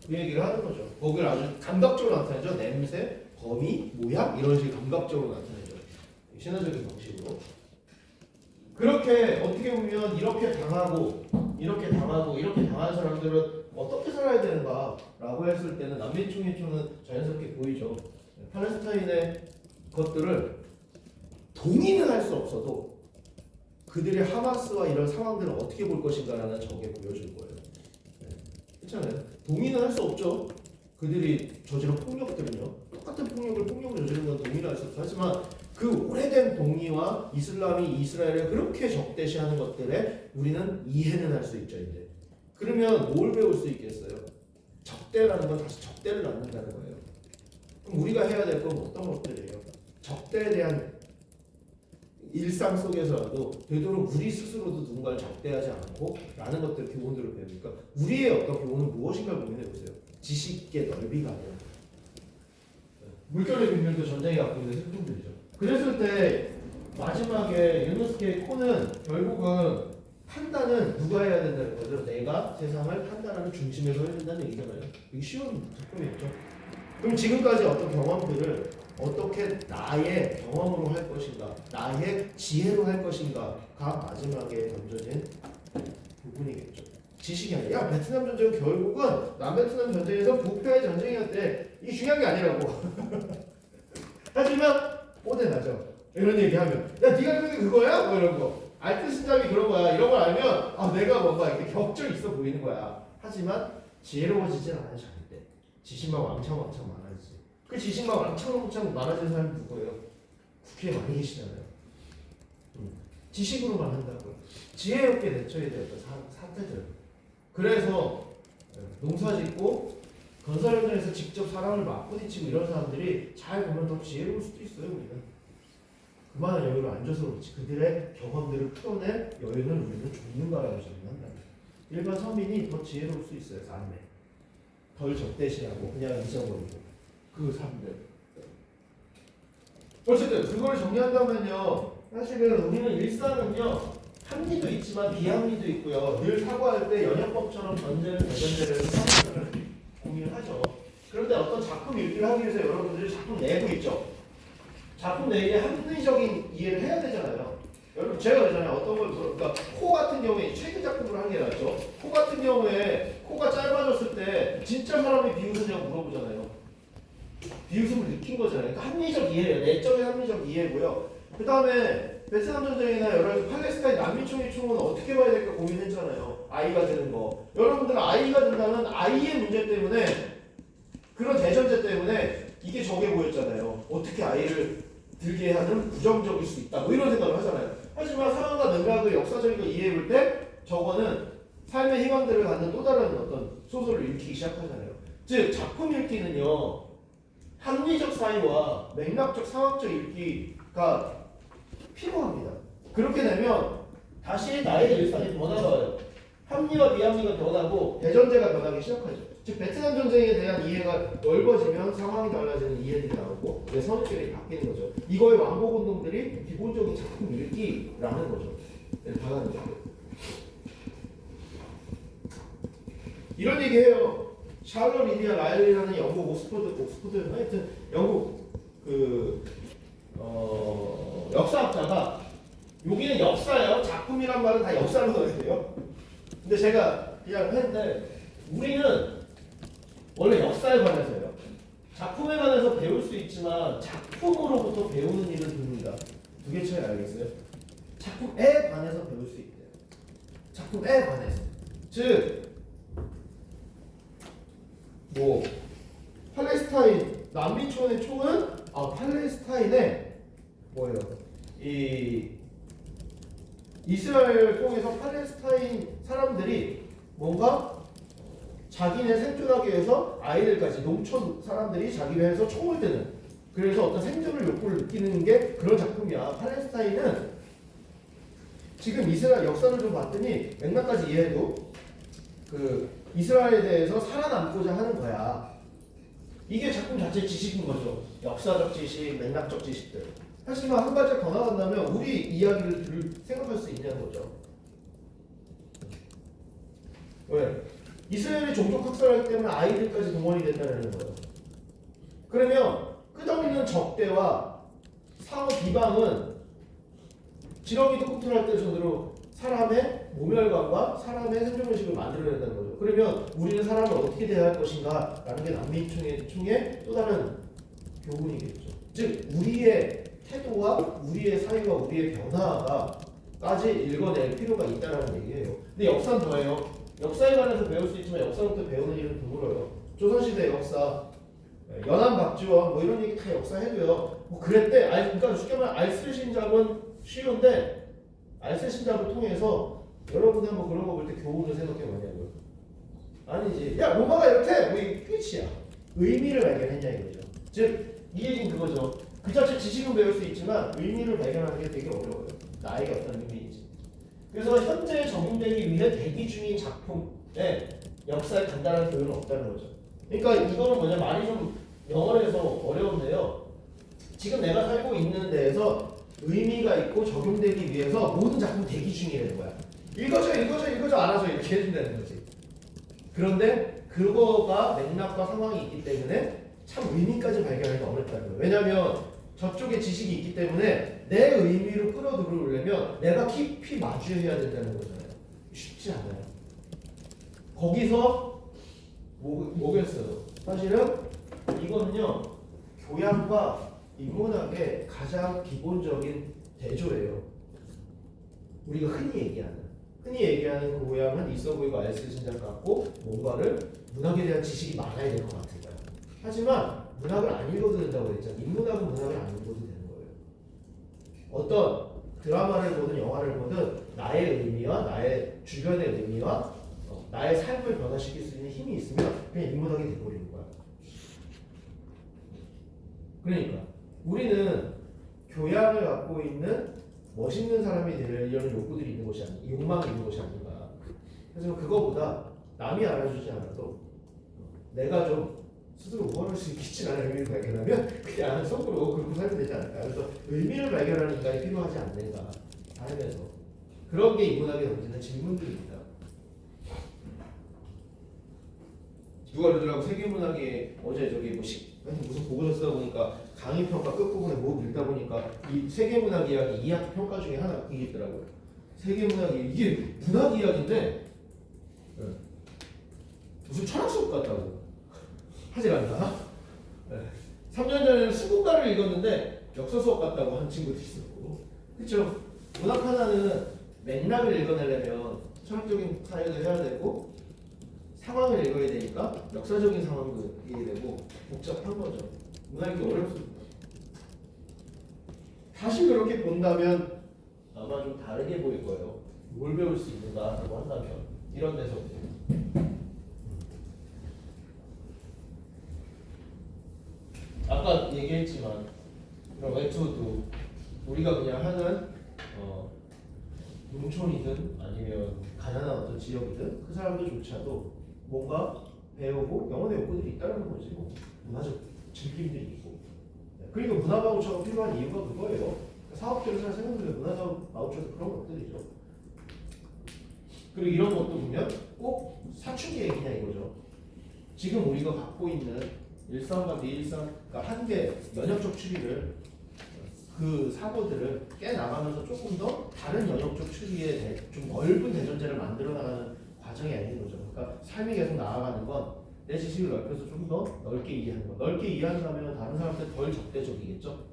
그 얘기를 하는 거죠. 거기를 아주 감각적으로 나타내죠. 냄새, 범위, 모양 이런 식으로 감각적으로 나타내죠. 신화적인 방식으로. 그렇게 어떻게 보면 이렇게 당하고 이렇게 당한 사람들은 어떻게 살아야 되는가라고 했을 때는 남미총회초는 자연스럽게 보이죠. 팔레스타인의 것들을 동의는 할 수 없어도 그들이 하마스와 이런 상황들을 어떻게 볼 것인가라는 저게 보여줄 거예요. 그렇잖아요. 동의는 할 수 없죠. 그들이 저지른 폭력들은요. 똑같은 폭력을 저지른 건 동의를 할 수 없어. 하지만 그 오래된 동의와 이슬람이 이스라엘을 그렇게 적대시하는 것들에 우리는 이해는 할 수 있죠. 이제 그러면 뭘 배울 수 있겠어요? 적대라는 건 다시 적대를 낳는다는 거예요. 그럼 우리가 해야 될 건 어떤 것들이에요? 적대에 대한 일상 속에서라도 되도록 우리 스스로도 누군가를 적대하지 않고 라는 것들 교훈들을 배우니까 우리의 어떤 교훈은 무엇인가 고민해 보세요. 지식의 넓이가 아니라 물결의 빈면도 전쟁이 갖고 있는 슬픔들이죠. 그랬을 때 마지막에 유누스케의 코는 결국은 판단은 누가 해야 된다는 거죠. 내가 세상을 판단하는 중심에서 해야 된다는 얘기잖아요. 이게 쉬운 작품이었죠. 그럼 지금까지 어떤 경험들을 어떻게 나의 경험으로 할 것인가, 나의 지혜로 할 것인가가 마지막에 던져진 부분이겠죠. 지식이 아니라 야, 베트남 전쟁은 결국은 남베트남 전쟁에서 부패의 전쟁이었대. 이게 중요한 게 아니라고. 하지만 뽀대나죠. 이런 얘기하면 야, 네가 그게 그거야? 뭐 이런 거. 알뜰신잡이 그런 거야. 이런 걸 알면 아, 내가 뭔가 이렇게 격절 있어 보이는 거야. 하지만 지혜로워지진 않아요. 절대. 지식만 왕창 많아지지. 그 지식만 왕창 많아지는 사람이 누구예요? 국회에 많이 계시잖아요. 지식으로만 한다고요. 지혜롭게 대처해야 될 사태들. 그래서 농사짓고 건설 현장에서 직접 사람을 막 부딪히고 이런 사람들이 잘 보면 더 지혜로울 수도 있어요. 우리는 그만한 여유를 안 줘서 그렇지 그들의 경험들을 풀어낼 여유는 우리는 줬는가라고 생각한다. 일반 서민이 더 지혜로울 수 있어요. 삶에 덜 적대시하고 그냥 잊어버리고 그 삶들. 어쨌든 그걸 정리한다면요, 사실은 우리는 일상은요 합리도 있지만 비합리도 있고요. 늘 사고할 때 연역법처럼 전제를 대전제를 해서 고민을 하죠. 그런데 어떤 작품 읽기를 하기 위해서 여러분들이 작품 내고 있죠. 작품 내기에 합리적인 이해를 해야 되잖아요. 여러분 제가 그러잖아요. 어떤 걸 그러니까 코 같은 경우에 최근 작품을 한 게 낫죠. 코 같은 경우에 코가 짧아졌을 때 진짜 사람이 비웃으냐고 물어보잖아요. 비웃음을 느낀 거잖아요. 그러니까 합리적 이해예요. 내적인 합리적 이해고요. 그 다음에 베트남 전쟁이나 여러 가지 팔레스타인 난민총의 총은 어떻게 봐야 될까 고민했잖아요. 아이가 되는 거. 여러분들은 아이가 된다는 아이의 문제 때문에 그런 대전제 때문에 이게 저게 보였잖아요. 어떻게 아이를 들게 하는 부정적일 수 있다. 뭐 이런 생각을 하잖아요. 하지만 상황과 맥락을 역사적인 걸 이해해 볼 때 저거는 삶의 희망들을 갖는 또 다른 어떤 소설을 읽기 시작하잖아요. 즉 작품 읽기는요. 합리적 사이와 맥락적 상황적 읽기가 필요합니다. 그렇게 되면 다시 나의 일상이 변화가요. 합리와 비합리가 변하고 대전제가 변하기 시작하죠. 즉 베트남 전쟁에 대한 이해가 넓어지면 상황이 달라지는 이해들이 나오고 내 선입견이 바뀌는 거죠. 이거의 왕복 운동들이 기본적인 작품 읽기라는 거죠. 당하는 거죠. 이런 얘기해요. 샬럿 리디아 라일리라는 영국 옥스퍼드 하여튼 영국 역사학자가 여기는 역사예요. 작품이란 말은 다 역사로 넣어야 돼요. 근데 제가 그냥 했는데 우리는 원래 역사에 관해서요. 작품에 관해서 배울 수 있지만 작품으로부터 배우는 일은 드뭅니다. 두 개 차이 알겠어요? 작품에 관해서 배울 수 있대요. 작품에 관해서. 즉 뭐 팔레스타인 난민촌의 총은 팔레스타인의 뭐예요? 이 이스라엘을 통해서 팔레스타인 사람들이 뭔가 자기네 생존하기 위해서 아이들까지 농촌 사람들이 자기 위해서 총을 드는 그래서 어떤 생존을 욕구를 느끼는 게 그런 작품이야. 팔레스타인은 지금 이스라엘 역사를 좀 봤더니 맥락까지 이해해도 그 이스라엘에 대해서 살아남고자 하는 거야. 이게 작품 자체의 지식인 거죠. 역사적 지식, 맥락적 지식들. 하지만 한 발짝 더 나간다면 우리 이야기를 생각할 수 있냐는 거죠. 왜? 이스라엘이 종족 학살하기 때문에 아이들까지 동원이 된다는 거예요. 그러면 끝없는 적대와 상호 비방은 지렁이도 꿈틀할 때 정도로 사람의 모멸감과 사람의 생존의식을 만들어낸다는 거죠. 그러면 우리는 사람을 어떻게 대할 것인가 라는 게 남미총의 또 다른 교훈이겠죠. 즉 우리의 태도와 우리의 사유와 우리의 변화가까지 읽어낼 필요가 있다는 얘기예요. 근데 역사는 뭐예요? 역사에 관해서 배울 수 있지만 역사부터 배우는 일은 드물어요. 조선시대 역사, 연안박지원 뭐 이런 얘기 다 역사해도요. 뭐 그랬대. 그러니까 쉽게 말하면 알쓸신잡은 쉬운데 알쓸신잡을 통해서 여러분이 한번 그런 거 볼 때 교훈을 생각해 보냐고요. 아니지. 야 로마가 이렇대. 뭐 이게 끝이야. 의미를 발견했냐 이거죠. 즉 이 얘기는 그거죠. 그 자체 지식은 배울 수 있지만 의미를 발견하는 게 되게 어려워요. 나에게 어떤 의미인지. 그래서 현재 적용되기 위해 대기 중인 작품에 역사에 간단한 교훈은 없다는 거죠. 그러니까 이거는 뭐냐 말이 좀 영어로 해서 어려운데요. 지금 내가 살고 있는 데에서 의미가 있고 적용되기 위해서 모든 작품 대기 중이라는 거야. 읽어줘 알아서 이렇게 해준다는 거지. 그런데 그거가 맥락과 상황이 있기 때문에 참 의미까지 발견하기가 어렵다는 거예요. 왜냐하면 저쪽에 지식이 있기 때문에 내 의미로 끌어들이려면 내가 깊이 마주해야 된다는 거잖아요. 쉽지 않아요. 거기서 뭐겠어요? 사실은 이거는요 교양과 인문학의 가장 기본적인 대조예요. 우리가 흔히 얘기하는 그 교양은 있어 보이고 알쓸신잡 같고 뭔가를 문학에 대한 지식이 많아야 될 것 같은 거야. 하지만 문학을 안 읽어도 된다고 했잖아. 인문학은 문학을 안 읽어도 되는 거예요. 어떤 드라마를 보든 영화를 보든 나의 의미와 나의 주변의 의미와 나의 삶을 변화시킬 수 있는 힘이 있으면 그냥 인문학이 돼버리는 거야. 그러니까 우리는 교양을 갖고 있는 멋있는 사람이 되려는 욕구들이 있는 것이 아닌가, 욕망이 있는 것이 아닌가. 그래서 그거보다 남이 알아주지 않아도 내가 좀 스스로 우월할 수 있겠지 라는 의미를 발견하면 그냥 속으로 그렇게 살면 되지 않을까. 그래서 의미를 발견하는 인간이 필요하지 않는가 삶에서. 그런 게 인문학에 던지는 질문들입니다. 누가 그러더라고. 세계문학이 어제 저기 무슨 보고서 쓰다 보니까 강의평가 끝부분에 뭐 읽다 보니까 이 세계문학 이야기 2학기 평가 중에 하나 이게 있더라고요. 세계문학이 이게 문학 이야기인데 무슨 철학 수업 같다고 하질 않나? 3년 전에는 수군가를 읽었는데 역사 수업 같다고 한 친구도 있었고. 그렇죠? 문학 하나는 맥락을 읽어내려면 철학적인 사유도 해야 되고 상황을 읽어야 되니까 역사적인 상황도 이해야 되고 복잡한 거죠. 문학이 어렵습니다. 다시 그렇게 본다면 아마 좀 다르게 보일 거예요. 뭘 배울 수 있는가라고 한다면 이런 데서 아까 얘기했지만 이런 외투도 우리가 그냥 하는 농촌이든 아니면 가난한 어떤 지역이든 그 사람들조차도 뭔가 배우고 영혼의 욕구들이 있다는 거지. 뭐 문화적 즐김들이 있고. 그러니까 문화 바우처가 필요한 이유가 그거예요. 사업들을 잘 생각해보면 문화 바우처도 그런 것들이죠. 그리고 이런 것도 보면 꼭 사춘기 얘기냐 이거죠. 지금 우리가 갖고 있는 일상과 비일상, 그러니까 한계 연역적 추리를 그 사고들을 깨나가면서 조금 더 다른 연역적 추리에 좀 넓은 대전제를 만들어 나가는 과정이 아닌 거죠. 그러니까 삶이 계속 나아가는 건 내 지식을 넓혀서 좀 더 넓게 이해하는 거. 넓게 이해한다면 다른 사람한테 덜 적대적이겠죠. 그러니까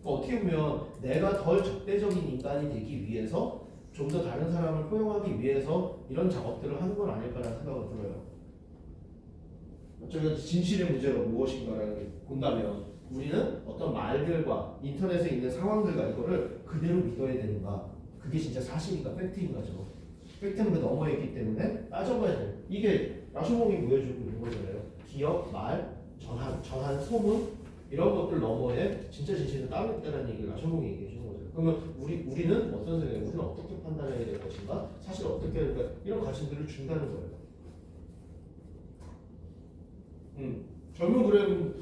어떻게 보면 내가 덜 적대적인 인간이 되기 위해서 좀 더 다른 사람을 포용하기 위해서 이런 작업들을 하는 건 아닐까라는 생각을 들어요. 어쩌면 진실의 문제가 무엇인가라는 걸 본다면 우리는 어떤 말들과 인터넷에 있는 상황들과 이거를 그대로 믿어야 되는가? 그게 진짜 사실인가? 팩트인가죠. 팩트는 그 너머에 있기 때문에 따져봐야 돼요. 이게 라쇼몽이 보여주고 있는 거잖아요. 기억, 말, 전한 소문 이런 것들 너머에 진짜 진실은 따로 있다는 얘기를 라쇼몽이 얘기해 주는 거죠. 그러면 우리는 어떤 생각이에요? 우리는 어떻게 판단해야 될 것인가? 사실 어떻게 해야 될까? 이런 가치들을 준다는 거예요. 젊은 그램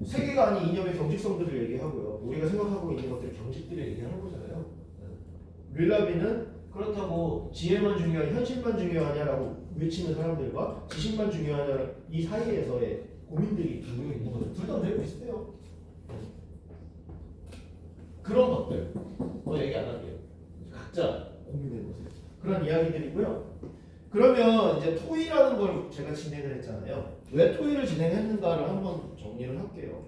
세계가 아닌 이념의 경직성들을 얘기하고요. 우리가 생각하고 있는 것들 경직들을 얘기하는 거잖아요. 릴라비는 그렇다고 지혜만 중요하냐 현실만 중요하냐라고 외치는 사람들과 지식만 중요하냐 이 사이에서의 고민들이 분명히 있는 거죠. 둘 다 되게 비슷해요. 그런 것들 더 얘기 안 할게요. 각자 고민해보세요. 그런 이야기들이고요. 그러면 이제 토의라는 걸 제가 진행을 했잖아요. 왜 토의를 진행했는가를 한번 정리를 할게요.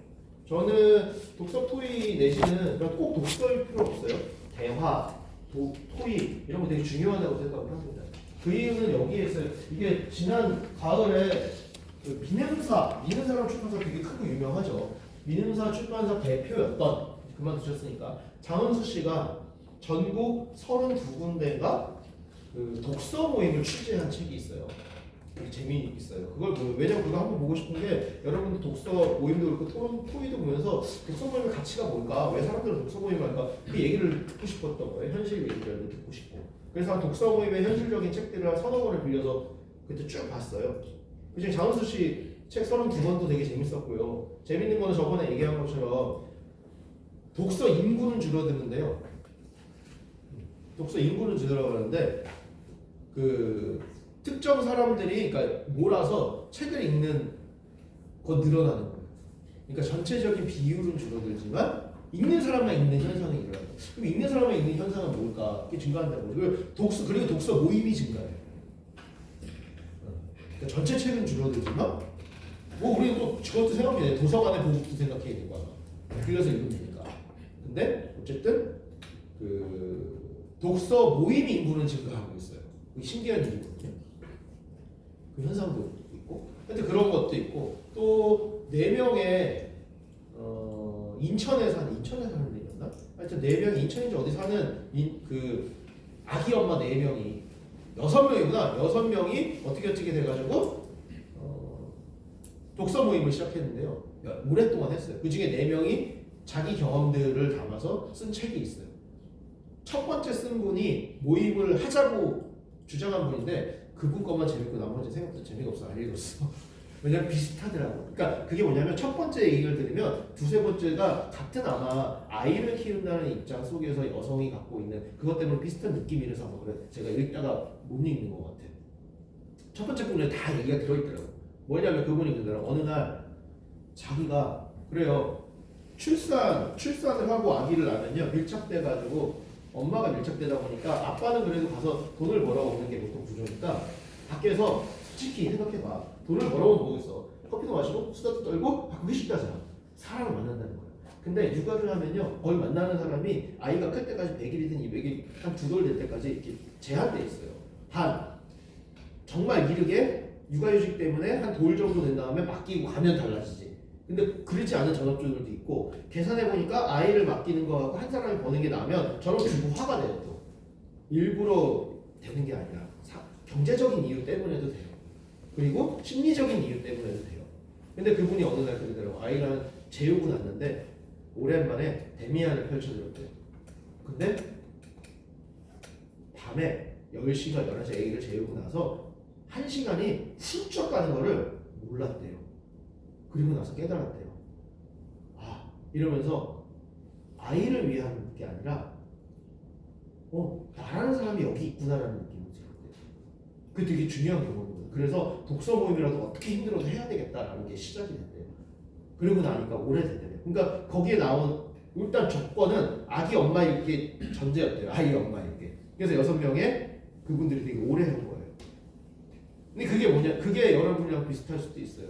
저는 독서 토의 내지는 그러니까 꼭 독서일 필요 없어요. 대화, 토의 이런 거 되게 중요하다고 생각을 합니다. 그 이유는 여기에 있어요. 이게 지난 가을에 그 미능사라는 출판사 되게 크고 유명하죠. 미능사 출판사 대표였던 그만두셨으니까 장은수 씨가 전국 32군데인가 그 독서 모임을 취재한 책이 있어요. 되게 재미있어요. 그걸 왜냐면 그거 한번 보고 싶은 게 여러분들 독서 모임도 그렇고 토의도 보면서 독서 모임의 가치가 뭘까? 왜 사람들은 독서 모임을 할까? 그 얘기를 듣고 싶었던 거예요. 현실 얘기를 듣고 싶고. 그래서 한 독서 모임의 현실적인 책들을 한 서너 권을 빌려서 그때 쭉 봤어요. 그중에 장은수 씨 책 32권도 되게 재밌었고요. 재밌는 거는 저번에 얘기한 것처럼 독서 인구는 줄어드는데요. 독서 인구는 줄어드는데 그 특정 사람들이 그러니까 몰아서 책을 읽는 거 늘어나는 거예요. 그러니까 전체적인 비율은 줄어들지만 읽는 사람만 읽는 현상이 일어나요. 그럼 읽는 사람만 읽는 현상은 뭘까? 그게 증가한다고. 그리고 독서 모임이 증가해요. 그러니까 전체 책은 줄어들지만 뭐 우리는 또 그것도 생각해야 돼. 도서관의 보급도 생각해야 되고 빌려서 읽으면 되니까. 근데 어쨌든 그 독서 모임 인구는 증가하고 있어요. 신기한 일이거든요. 그 현상도 있고, 하여튼 그런 것도 있고, 또 4명의 인천에 사는 일이었나? 하여튼 4명이 인천인지 어디 사는 그 아기 엄마 4명이 6명이구나. 6명이 어떻게 돼가지고 독서 모임을 시작했는데요. 오랫동안 했어요. 그 중에 4명이 자기 경험들을 담아서 쓴 책이 있어요. 첫 번째 쓴 분이 모임을 하자고 주장한 분인데 그분 것만 재밌고 나머지 생각보다 재미가 없어 안 읽었어. 왜냐면 비슷하더라고. 그러니까 그게 뭐냐면 첫 번째 얘기를 들으면 두세 번째가 같은 아마 아이를 키운다는 입장 속에서 여성이 갖고 있는 그것 때문에 비슷한 느낌이라서 아마 그래 제가 읽다가 못 읽는 것 같아. 첫 번째 부분에 다 얘기가 들어있더라고. 뭐냐면 그분이 그러더라고. 어느 날 자기가 그래요. 출산을 하고 아기를 낳으면요 밀착돼가지고 엄마가 밀착되다 보니까 아빠는 그래도 가서 돈을 벌어오는 게 보통 구조니까 밖에서 솔직히 생각해봐. 돈을 벌어오면 뭐겠어? 커피도 마시고 수다도 떨고 가끔 회식도 하잖아. 사람을 만난다는 거야. 근데 육아를 하면요 거의 만나는 사람이 아이가 클 때까지 100일이든 200일 한 2돌 될 때까지 이렇게 제한돼 있어요. 단 정말 이르게 육아휴직 때문에 한 돌 정도 된 다음에 맡기고 가면 달라지지. 근데 그렇지 않은 전업주들도 있고 계산해보니까 아이를 맡기는 거하고 한 사람이 버는 게 나면 전업주부 화가 돼요. 또 일부러 되는 게 아니라 경제적인 이유 때문에도 돼요. 그리고 심리적인 이유 때문에도 돼요. 근데 그분이 어느 날 그러더라고. 아이랑 재우고 났는데 오랜만에 데미안을 펼쳐들었대요. 근데 밤에 10시가 11시 애기를 재우고 나서 1시간이 훌쩍 가는 거를 몰랐대요. 그리고 나서 깨달았대요. 아, 이러면서 아이를 위한 게 아니라 나라는 사람이 여기 있구나라는 느낌을 들었대요. 그게 되게 중요한 경험이거든요. 그래서 독서 모임이라도 어떻게 힘들어도 해야 되겠다라는 게 시작이 됐대요. 그리고 나니까 오래됐대요. 그러니까 거기에 나온 일단 조건은 아기 엄마 읽기 전제였대요. 아이 엄마 읽기. 그래서 6명의 그분들이 되게 오래 한 거예요. 근데 그게 뭐냐? 그게 여러분이랑 비슷할 수도 있어요.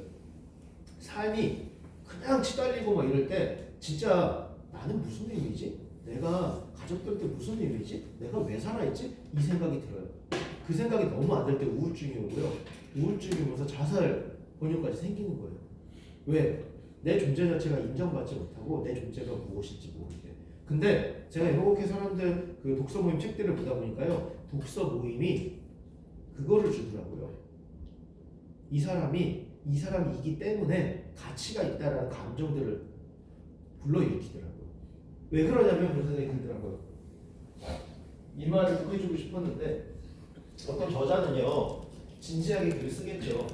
삶이 그냥 치달리고 막 이럴 때 진짜 나는 무슨 의미지? 내가 가족들한테 무슨 의미지? 내가 왜 살아있지? 이 생각이 들어요. 그 생각이 너무 안 들 때 우울증이 오고요. 우울증이 오면서 자살 권유까지 생기는 거예요. 왜? 내 존재 자체가 인정받지 못하고 내 존재가 무엇인지 모르게. 근데 제가 이렇게 사람들 그 독서 모임 책들을 보다 보니까요. 독서 모임이 그거를 주더라고요. 이 사람이기 때문에 가치가 있다라는 감정들을 불러일으키더라고요. 왜 그러냐면 그런 생각이 들더라고요. 이 말을 소개해주고 싶었는데 어떤 저자는요 진지하게 글을 쓰겠죠.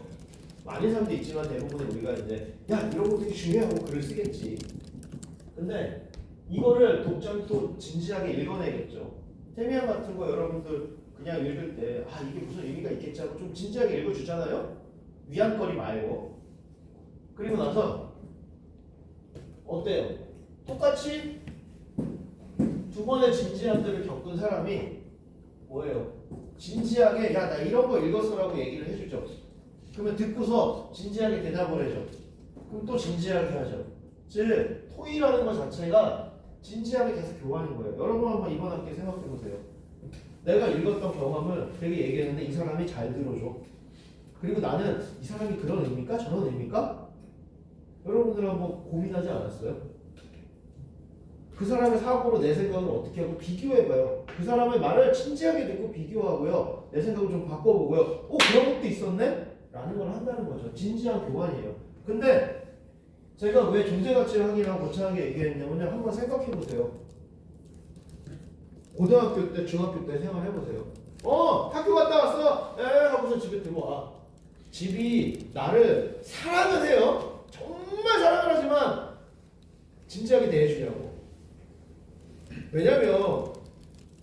많은 사람도 있지만 대부분의 우리가 이제 야 이런 거 되게 중요하고 글을 쓰겠지. 근데 이거를 독자는 또 진지하게 읽어내겠죠. 세미한 같은 거 여러분들 그냥 읽을 때 아 이게 무슨 의미가 있겠지 하고 좀 진지하게 읽어주잖아요. 위안거리 말고. 그리고 나서 어때요? 똑같이 두 번의 진지함들을 겪은 사람이 뭐예요? 진지하게 야 나 이런 거 읽었어라고 얘기를 해주죠. 그러면 듣고서 진지하게 대답을 해줘. 그럼 또 진지하게 하죠. 즉 토의라는 것 자체가 진지하게 계속 교환인 거예요. 여러분 한번 이번 학기에 생각해 보세요. 내가 읽었던 경험을 되게 얘기했는데 이 사람이 잘 들어줘. 그리고 나는 이 사람이 그런 의미일까? 저런 의미일까? 여러분들 한번 고민하지 않았어요? 그 사람의 사고로 내 생각을 어떻게 하고 비교해봐요. 그 사람의 말을 진지하게 듣고 비교하고요. 내 생각을 좀 바꿔보고요. 그런 것도 있었네? 라는 걸 한다는 거죠. 진지한 교환이에요. 근데 제가 왜 존재가치를 확인하고 거창하게 얘기했냐면요. 한번 생각해보세요. 고등학교 때, 중학교 때 생활해보세요. 학교 갔다 왔어. 하고서 집에 들어와. 집이 나를 사랑을 해요. 정말 사랑을 하지만 진지하게 대해주냐고. 왜냐면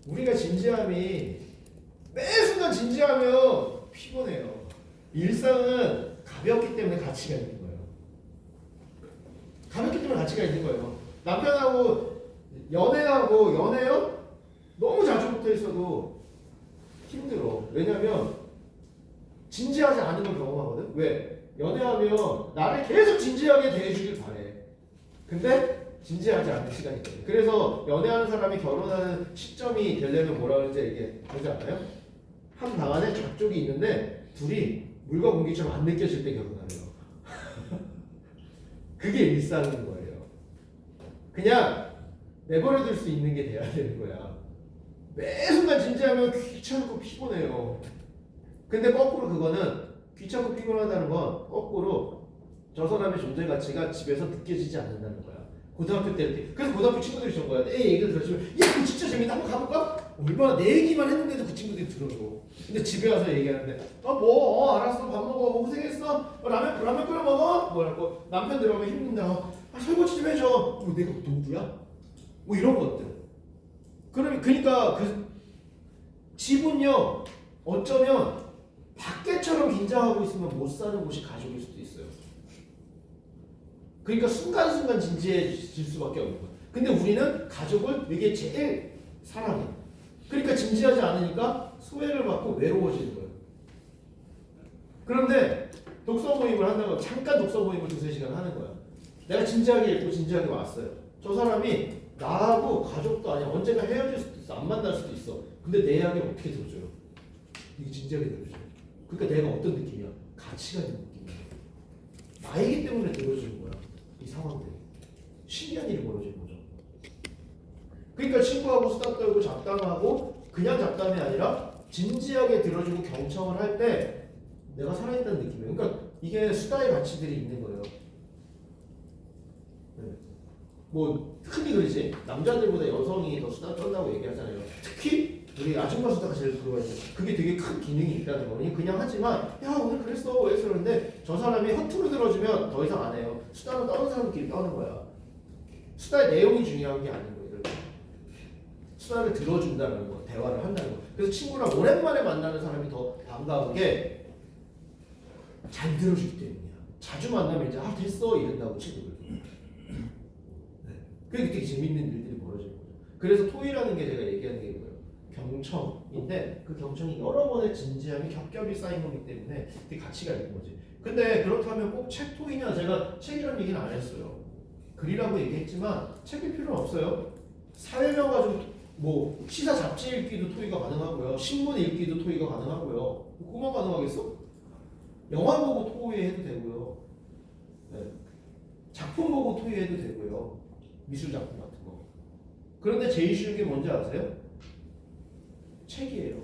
우리가 진지함이 매 순간 진지하면 피곤해요. 일상은 가볍기 때문에 가치가 있는 거예요. 가볍기 때문에 가치가 있는 거예요. 남편하고 연애요? 너무 자주 붙어 있어도 힘들어. 왜냐면 진지하지 않은 걸 경험하거든. 왜? 연애하면 나를 계속 진지하게 대해주길 바래. 근데 진지하지 않는 시간이 있거든. 그래서 연애하는 사람이 결혼하는 시점이 되려면 뭐라 그러는지 얘기하지 않아요? 한 방 안에 저쪽이 있는데 둘이 물과 공기처럼 안 느껴질 때 결혼하래요. 그게 일상인 거예요. 그냥 내버려둘 수 있는 게 돼야 되는 거야. 매 순간 진지하면 귀찮고 피곤해요. 근데 거꾸로 그거는 귀찮고 피곤하다는 건 거꾸로 저 사람의 존재 가치가 집에서 느껴지지 않는다는 거야. 고등학교 때 이렇게. 그래서 고등학교 친구들이 전 거야. 애 얘기를 들어주면 야 그거 진짜 재밌다 한번 가볼까? 얼마나 내 얘기만 했는데도 그 친구들이 들어줘. 근데 집에 와서 얘기하는데 알았어 밥 먹어 고생했어 라면 끓여 먹어 뭐라고 남편 들어오면 힘든데 설거지 좀 해줘. 내가 누구야? 뭐 이런 것들. 그러니까 그 집은요 어쩌면 밖에처럼 긴장하고 있으면 못 사는 곳이 가족일 수도 있어요. 그러니까 순간순간 진지해질 수밖에 없는 거야. 근데 우리는 가족을 이게 제일 사랑해. 그러니까 진지하지 않으니까 소외를 받고 외로워지는 거예요. 그런데 독서 모임을 한다고 잠깐 독서 모임을 2-3시간 하는 거야. 내가 진지하게 읽고 진지하게 왔어요. 저 사람이 나하고 가족도 아니야. 언젠가 헤어질 수도 있어. 안 만날 수도 있어. 근데 내 이야기를 어떻게 들어줘요? 이게 진지하게 들어줘요. 그러니까 내가 어떤 느낌이야? 가치가 있는 느낌이야. 나이기 때문에 들어주는 거야. 이 상황들이. 신기한 일이 벌어지는 거죠. 그러니까 친구하고 수다 떨고 잡담하고 그냥 잡담이 아니라 진지하게 들어주고 경청을 할 때 내가 살아있다는 느낌이에요. 그러니까 이게 수다의 가치들이 있는 거예요. 뭐 흔히 그러지 남자들보다 여성이 더 수다 떤다고 얘기하잖아요. 특히 우리 아줌마 수다가 제일 들어가 있는 그게 되게 큰 기능이 있다는 거니 그냥 하지만 야 오늘 그랬어 왜 그러는데 저 사람이 허투루 들어주면 더 이상 안 해요. 수다는 떠는 사람끼리 떠는 거야. 수다의 내용이 중요한 게 아닌 거예요. 수다를 들어준다는 거, 대화를 한다는 거. 그래서 친구랑 오랜만에 만나는 사람이 더 반가운 게 잘 들어주기 때문이야. 자주 만나면 이제 됐어 이런다고 친구들. 그게 되게 재밌는 일들이 벌어지는 거죠. 그래서 토의라는 게 제가 얘기하는 게 뭐예요? 경청인데 그 경청이 여러 번의 진지함이 겹겹이 쌓인 거기 때문에 되게 가치가 있는 거지. 근데 그렇다면 꼭 책 토의냐? 제가 책이라는 얘기는 안 했어요. 글이라고 얘기했지만 책일 필요는 없어요. 사회명 가지고 뭐 시사 잡지 읽기도 토의가 가능하고요. 신문 읽기도 토의가 가능하고요. 그만 가능하겠어? 영화 보고 토의해도 되고요. 네. 작품 보고 토의해도 되고요. 미술 작품 같은 거. 그런데 제일 쉬운 게 뭔지 아세요? 책이에요.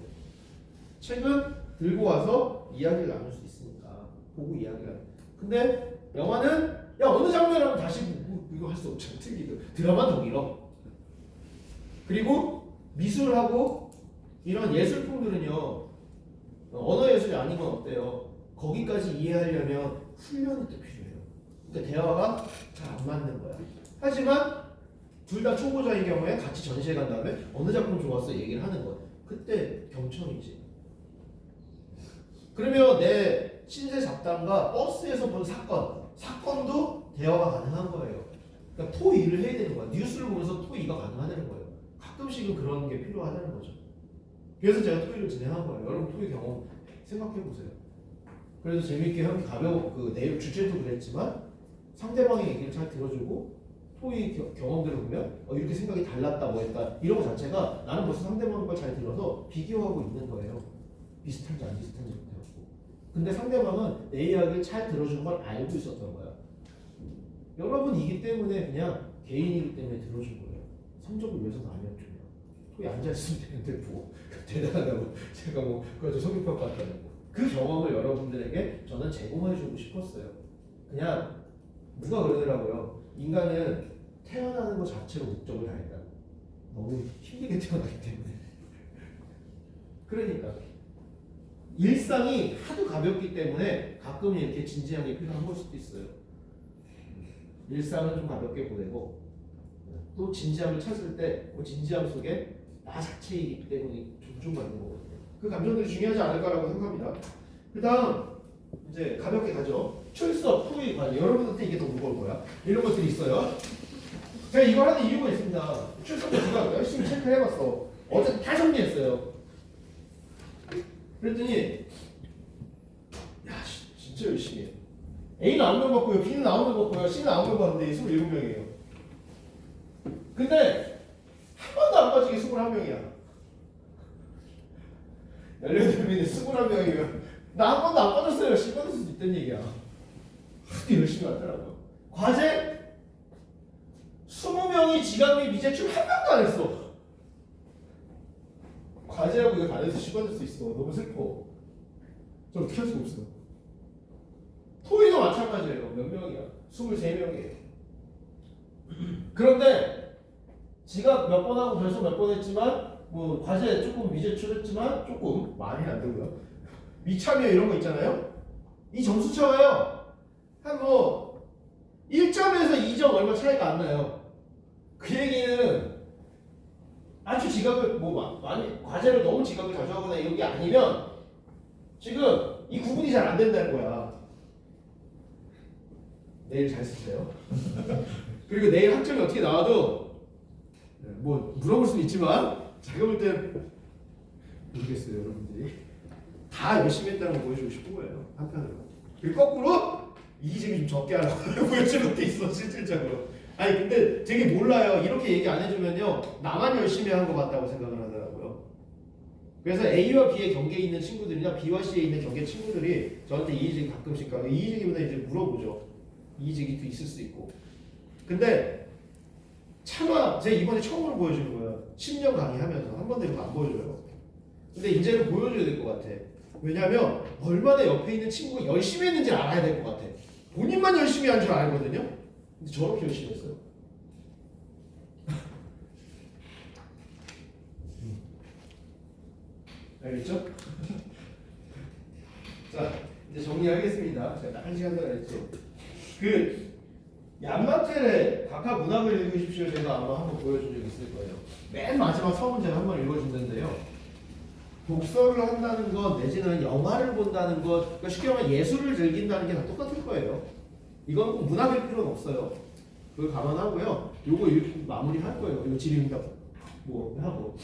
책은 들고 와서 이야기를 나눌 수 있으니까 보고 이야기를. 근데 영화는 어느 장면하면 다시 이거 할 수 없잖아. 특이도 드라마는 더 길어. 그리고 미술하고 이런 예술품들은요 언어 예술이 아닌 건 어때요? 거기까지 이해하려면 훈련이 또 필요해요. 그러니까 대화가 잘 안 맞는 거야. 하지만 둘 다 초보자인 경우에 같이 전시회 간 다음에 어느 작품 좋았어 얘기를 하는 거. 그때 경청이지. 그러면 내 신세 잡담과 버스에서 본 사건도 대화가 가능한 거예요. 그러니까 토2를 해야 되는 거야. 뉴스를 보면서 토2가 가능하다는 거예요. 가끔씩은 그런 게 필요하다는 거죠. 그래서 제가 토2를 진행한 거예요. 여러분 토2 경험 생각해 보세요. 그래도 재밌게 가벼운 그 내용 주제도 그랬지만 상대방의 얘기를 잘 들어주고 토익 경험들을 보면 이렇게 생각이 달랐다 뭐 했다 이런 거 자체가 나는 벌써 상대방 걸 잘 들어서 비교하고 있는 거예요. 비슷한지 안 비슷한지 해갖고. 근데 상대방은 내 이야기를 잘 들어준 걸 알고 있었던 거야. 여러분이기 때문에 그냥 개인이기 때문에 들어준 거예요. 성적을 위해서도 아니었죠. 토익 앉아있으면 되는데 뭐 대단하다고 제가 뭐 그래서 성적평가 받다는 거. 그 경험을 여러분들에게 저는 제공해주고 싶었어요. 그냥 누가 그러더라고요. 인간은 태어나는 것 자체로 목적을 다했다고. 너무 힘들게 태어나기 때문에. 그러니까 일상이 하도 가볍기 때문에 가끔은 이렇게 진지하게 필요한 걸 수도 있어요. 일상은 좀 가볍게 보내고 또 진지함을 찾을 때 그 진지함 속에 나 자체이기 때문에 존중받는 거거든요. 그 감정들이 중요하지 않을까라고 생각합니다. 그 다음 이제 가볍게 가죠. 출석, 토익 관리. 여러분한테 이게 더 무거울 거야. 이런 것들이 있어요. 제가 이거 하는 이유가 있습니다. 출석도 제가 열심히 체크를 해봤어. 어제 다 정리했어요. 그랬더니 야 진짜 열심히 해. A는 9명 받고요. B는 9명 받고요. C는 9명 받는데 27명이에요. 근데 한 번도 안 빠지게 21명이야. 18명인데 21명이면 나 한 번도 안 빠졌어요. C 받을 수도 있다는 얘기야. 하도 열심히 하더라고요. 과제 20명이 지각 및 미제출 한 명도 안 했어. 과제라고 이거 다 해서 C 받을 수 있어. 너무 슬퍼. 저 어떻게 할 수가 없어. 토익도 마찬가지예요. 몇 명이야? 23명이에요. 그런데 지각 몇 번 하고 결석 몇 번 했지만 뭐 과제 조금 미제출했지만 조금 많이 안 되고요. 미참여 이런 거 있잖아요. 이 점수 차가요. 한 뭐 1점에서 2점 얼마 차이가 안 나요. 그 얘기는 아주 지각을 뭐 많이 과제를 너무 지각을 자주 하거나 이런 게 아니면 지금 이 구분이 잘 안 된다는 거야. 내일 잘 쓰세요. 그리고 내일 학점이 어떻게 나와도 뭐 물어볼 수는 있지만 제가 볼 땐 모르겠어요. 여러분들이 다 열심히 했다는 걸 보여주고 싶은 거예요. 한편으로. 그리고 거꾸로 이기심이 좀 적게 하라고 보여주는 것도 있어. 실질적으로. 아니 근데 되게 몰라요. 이렇게 얘기 안 해주면요 나만 열심히 한 것 같다고 생각을 하더라고요. 그래서 A와 B의 경계에 있는 친구들이나 B와 C에 있는 경계 친구들이 저한테 이의제기 가끔씩 가요. 이의제기보다 이제 물어보죠. 이의제기도 있을 수 있고. 근데 차마 제가 이번에 처음으로 보여주는 거예요. 10년 강의하면서 한 번도 이렇게 안 보여줘요. 근데 이제는 보여줘야 될 것 같아. 왜냐하면 얼마나 옆에 있는 친구가 열심히 했는지 알아야 될 것 같아. 본인만 열심히 한 줄 알거든요. 근데 저렇게 열심히 했어요. 알겠죠? 자, 이제 정리하겠습니다. 제가 딱 1시간 동안 했죠. 그 얀마텔의 각하 문학을 읽으십시오. 제가 아마 한번 보여준 적 있을 거예요. 맨 마지막 서문 제가 한번 읽어준다는데요. 독서를 한다는 것 내지는 영화를 본다는 것, 그러니까 쉽게 말하면 예술을 즐긴다는 게 다 똑같을 거예요. 이건 꼭 문학일 필요는 없어요. 그걸 감안하고요. 요거 읽고 마무리할 거예요. 이거 질의응답 뭐 하고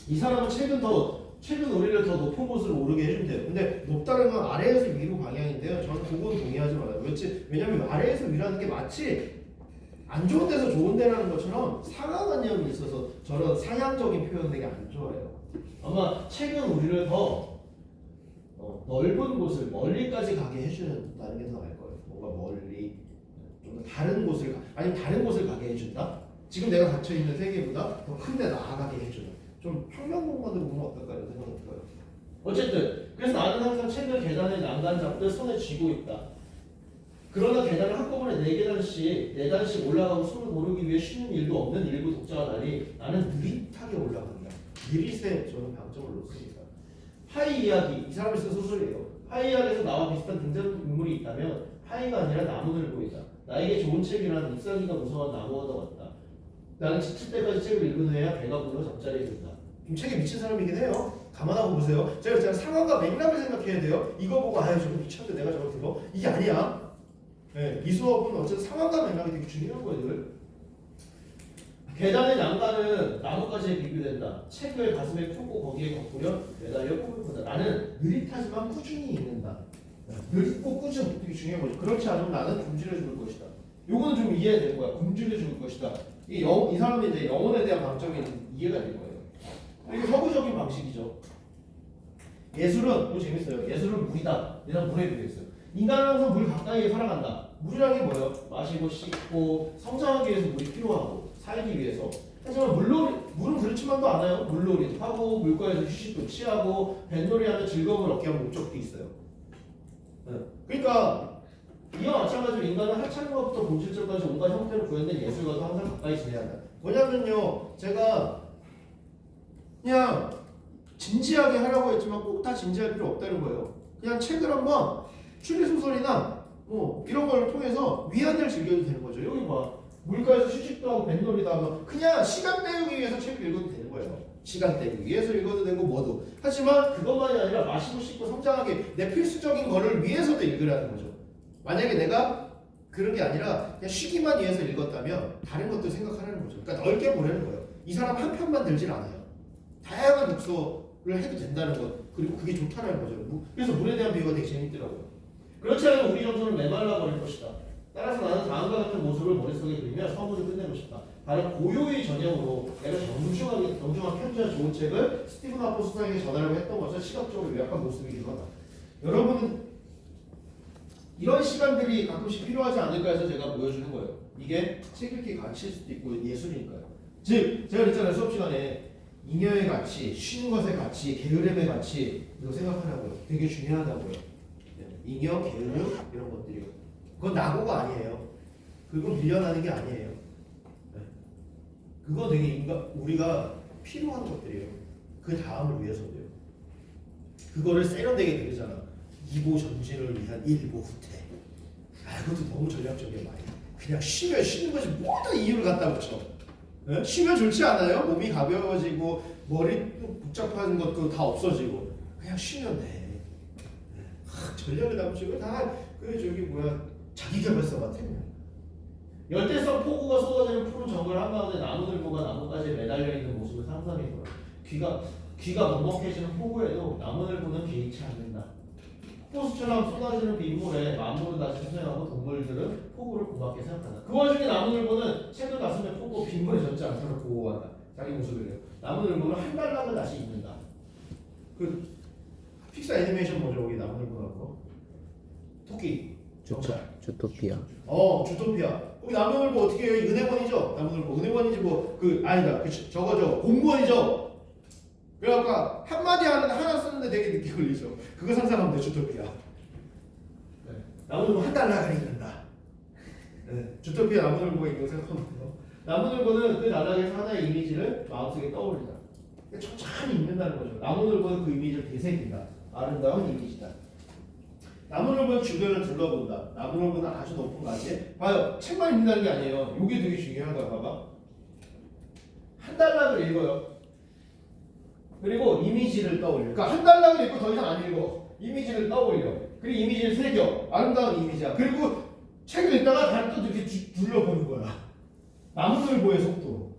이 사람은 최근 우리를 더 높은 곳으로 오르게 해준대요. 근데 높다는 건 아래에서 위로 방향인데요. 저는 그건 동의하지 말아요. 왜냐면 아래에서 위라는 게 마치 안 좋은 데서 좋은 데라는 것처럼 상하관념이 있어서 저런 사양적인 표현 되게 안 좋아해요. 아마 최근 우리를 더 넓은 곳을 멀리까지 가게 해준다는 게 더 나을 거예요. 뭔가 멀리 좀 더 다른 곳을 아니면 다른 곳을 가게 해준다. 지금 내가 갇혀 있는 세계보다 더 큰 데 나아가게 해주는 좀 평면공간으로 보면 어떨까 이런 생각이 들어요. 어쨌든 그래서 나는 항상 책을 계단에 난간 잡듯 손에 쥐고 있다. 그러나 계단을 한꺼번에 4계단씩 올라가고 손을 고르기 위해 쉬는 일도 없는 일부 독자와 달리 나는 느릿하게 올라간다. 느릿에 저는 방점을 놓습니다. 파이 이야기, 이 사람이 쓴 소설이에요. 파이 이야기에서 나와 비슷한 등장인물이 있다면 파이가 아니라 나무늘 보이다. 나에게 좋은 책이란 잎사귀가 무성한 나무와 같다. 나는 지칠 때까지 책을 읽은 후에야 배가 불러 잠자리에 든다. 좀 책에 미친 사람이긴 해요. 감안하고 보세요. 제가 그랬잖아요. 상황과 맥락을 생각해야 돼요. 이거 보고 아유 저거 미쳤는데 내가 저걸 들어? 이게 아니야. 네, 이 수업은 어쨌든 상황과 맥락이 되게 중요한 거예요. 계단의 난간은 나뭇가지에 비교된다. 책을 가슴에 펴고 거기에 거꾸려 매달려 꿈을 꾼다. 나는 느릿하지만 꾸준히 읽는다. 느릿고 꾸준 되게 중요한 거죠. 그렇지 않으면 나는 굶주려 죽을 것이다. 요거는 좀 이해되는 거야. 굶주려 죽을 것이다. 이 사람이 이제 영혼에 대한 방점이 이해가 될 거예요. 이게 서구적인 방식이죠. 예술은 뭐 재밌어요. 예술은 물이다. 이런 물에 비교했어요. 인간은 항상 물 가까이에 살아간다. 물이란 게 뭐예요? 마시고 씻고 성장하기 위해서 물이 필요하고 살기 위해서. 하지만 물은 그렇지만도 않아요. 물놀이도 하고 물가에서 휴식도 취하고 뱃놀이하는 즐거움을 얻게 하는 목적도 있어요. 그러니까 이와 마찬가지로 인간은 하찮은것부터 본질적까지 온갖 형태로 구현된 예술과도 항상 가까이 지내야 한다. 뭐냐면요, 제가 그냥 진지하게 하라고 했지만 꼭 다 진지할 필요 없다는 거예요. 그냥 책을 한번 추리소설이나 뭐 이런 걸 통해서 위안을 즐겨도 되는 거죠. 여기 봐, 물가에서 휴식도 하고 뱃놀이도 하고 그냥 시간 때우기 위해서 책을 읽어도 되는 거예요. 시간 때우기 위해서 읽어도 되고 뭐도. 하지만 그것만이 아니라 마시고 씻고 성장하기 내 필수적인 거를 위해서도 읽으라는 거죠. 만약에 내가 그런 게 아니라 그냥 쉬기만 위해서 읽었다면 다른 것도 생각하라는 거죠. 그러니까 넓게 보라는 거예요. 이 사람 한 편만 들진 않아요. 다양한 독서를 해도 된다는 것, 그리고 그게 좋다는 거죠. 그래서 물에 대한 비유가 되게 재밌더라고요. 그렇지 않으면 우리 정서는 메말라 버릴 것이다. 따라서 나는 다음과 같은 모습을 머릿속에 그리며 서문을 끝내고 싶다. 바로 고요의 전형으로 내가 정중하게 편지와 좋은 책을 스티븐 하퍼 수상에게 전하려고 했던 것은 시각적으로 요약한 모습이기도 하다. 여러분, 이런 시간들이 가끔씩 필요하지 않을까 해서 제가 보여주는 거예요. 이게 책 읽기 가치일 수도 있고 예술이니까요. 즉, 제가 그랬잖아요. 수업 시간에 잉여의 가치, 쉬는 것의 가치, 게으름의 가치 이거 생각하라고요. 되게 중요하다고요. 잉여, 게으름 이런 것들이요. 그건 낙오가 아니에요. 그건 밀려나는 게 아니에요. 그거 되게 우리가 필요한 것들이에요. 그 다음을 위해서도요. 그거를 세련되게 그리잖아. 이보 전진을 위한 일보 후퇴. 그것도 너무 전략적인 말이야. 그냥 쉬면 쉬는 것이 모든 이유를 갖다 붙여. 네? 쉬면 좋지 않아요? 몸이 가벼워지고 머리 복잡한 것도 다 없어지고 그냥 쉬면 돼. 전략을 다 붙이고 자기개발서 같아. 열대성 폭우가 쏟아지는 푸른 정글 한가운데 나무들보가 나뭇가지에 매달려 있는 모습을 상상해 보라. 귀가 먹먹해지는 폭우에도 나무늘보는 개의치 않는다. 호수처럼 쏟아지는 빗물에 만물은 다시 수생하고 동물들은 폭우를 고맙게 생각한다. 그 와중에 나무늘보는 책을 가슴에 꽂고 빗물에 젖지 않도록 보호한다. 자기 모습이래요. 나무늘보는 한 달락을 다시 입는다. 그 픽사 애니메이션 뭐죠? 거기 나무늘보라고 토끼. 주토피아. 주토피아. 거기 나무늘보 어떻게 해요? 은행원이죠. 나무늘보 은행원이지 뭐 아니다. 저거죠. 공무원이죠. 그래갖고 한마디 하나 쓰는데 되게 늦게 걸리죠. 그거 상상하면 돼. 주토피아. 네. 나무늘보 한 달 나가리 입는다. 네. 주토피아 나무늘보가 이거 생각하면 돼요. 나무늘보는 그 나락에서 하나의 이미지를 마음속에 떠올린다. 천천히 입는다는 거죠. 나무늘보는 그 이미지를 되새긴다. 아름다운 이미지다. 나무늘보는 주변을 둘러본다. 나무늘보는 아주 높은 가지에 봐요. 책만 읽는다는 게 아니에요. 이게 되게 중요한 거야. 봐봐. 한 달락을 읽어요. 그리고 이미지를 떠올려. 그러니까 한 달락을 읽고 더 이상 안 읽어. 이미지를 떠올려. 그리고 이미지를 새겨. 아름다운 이미지야. 그리고 책을 읽다가 다른 또 이렇게 둘러보는 거야. 나무늘보의 속도로.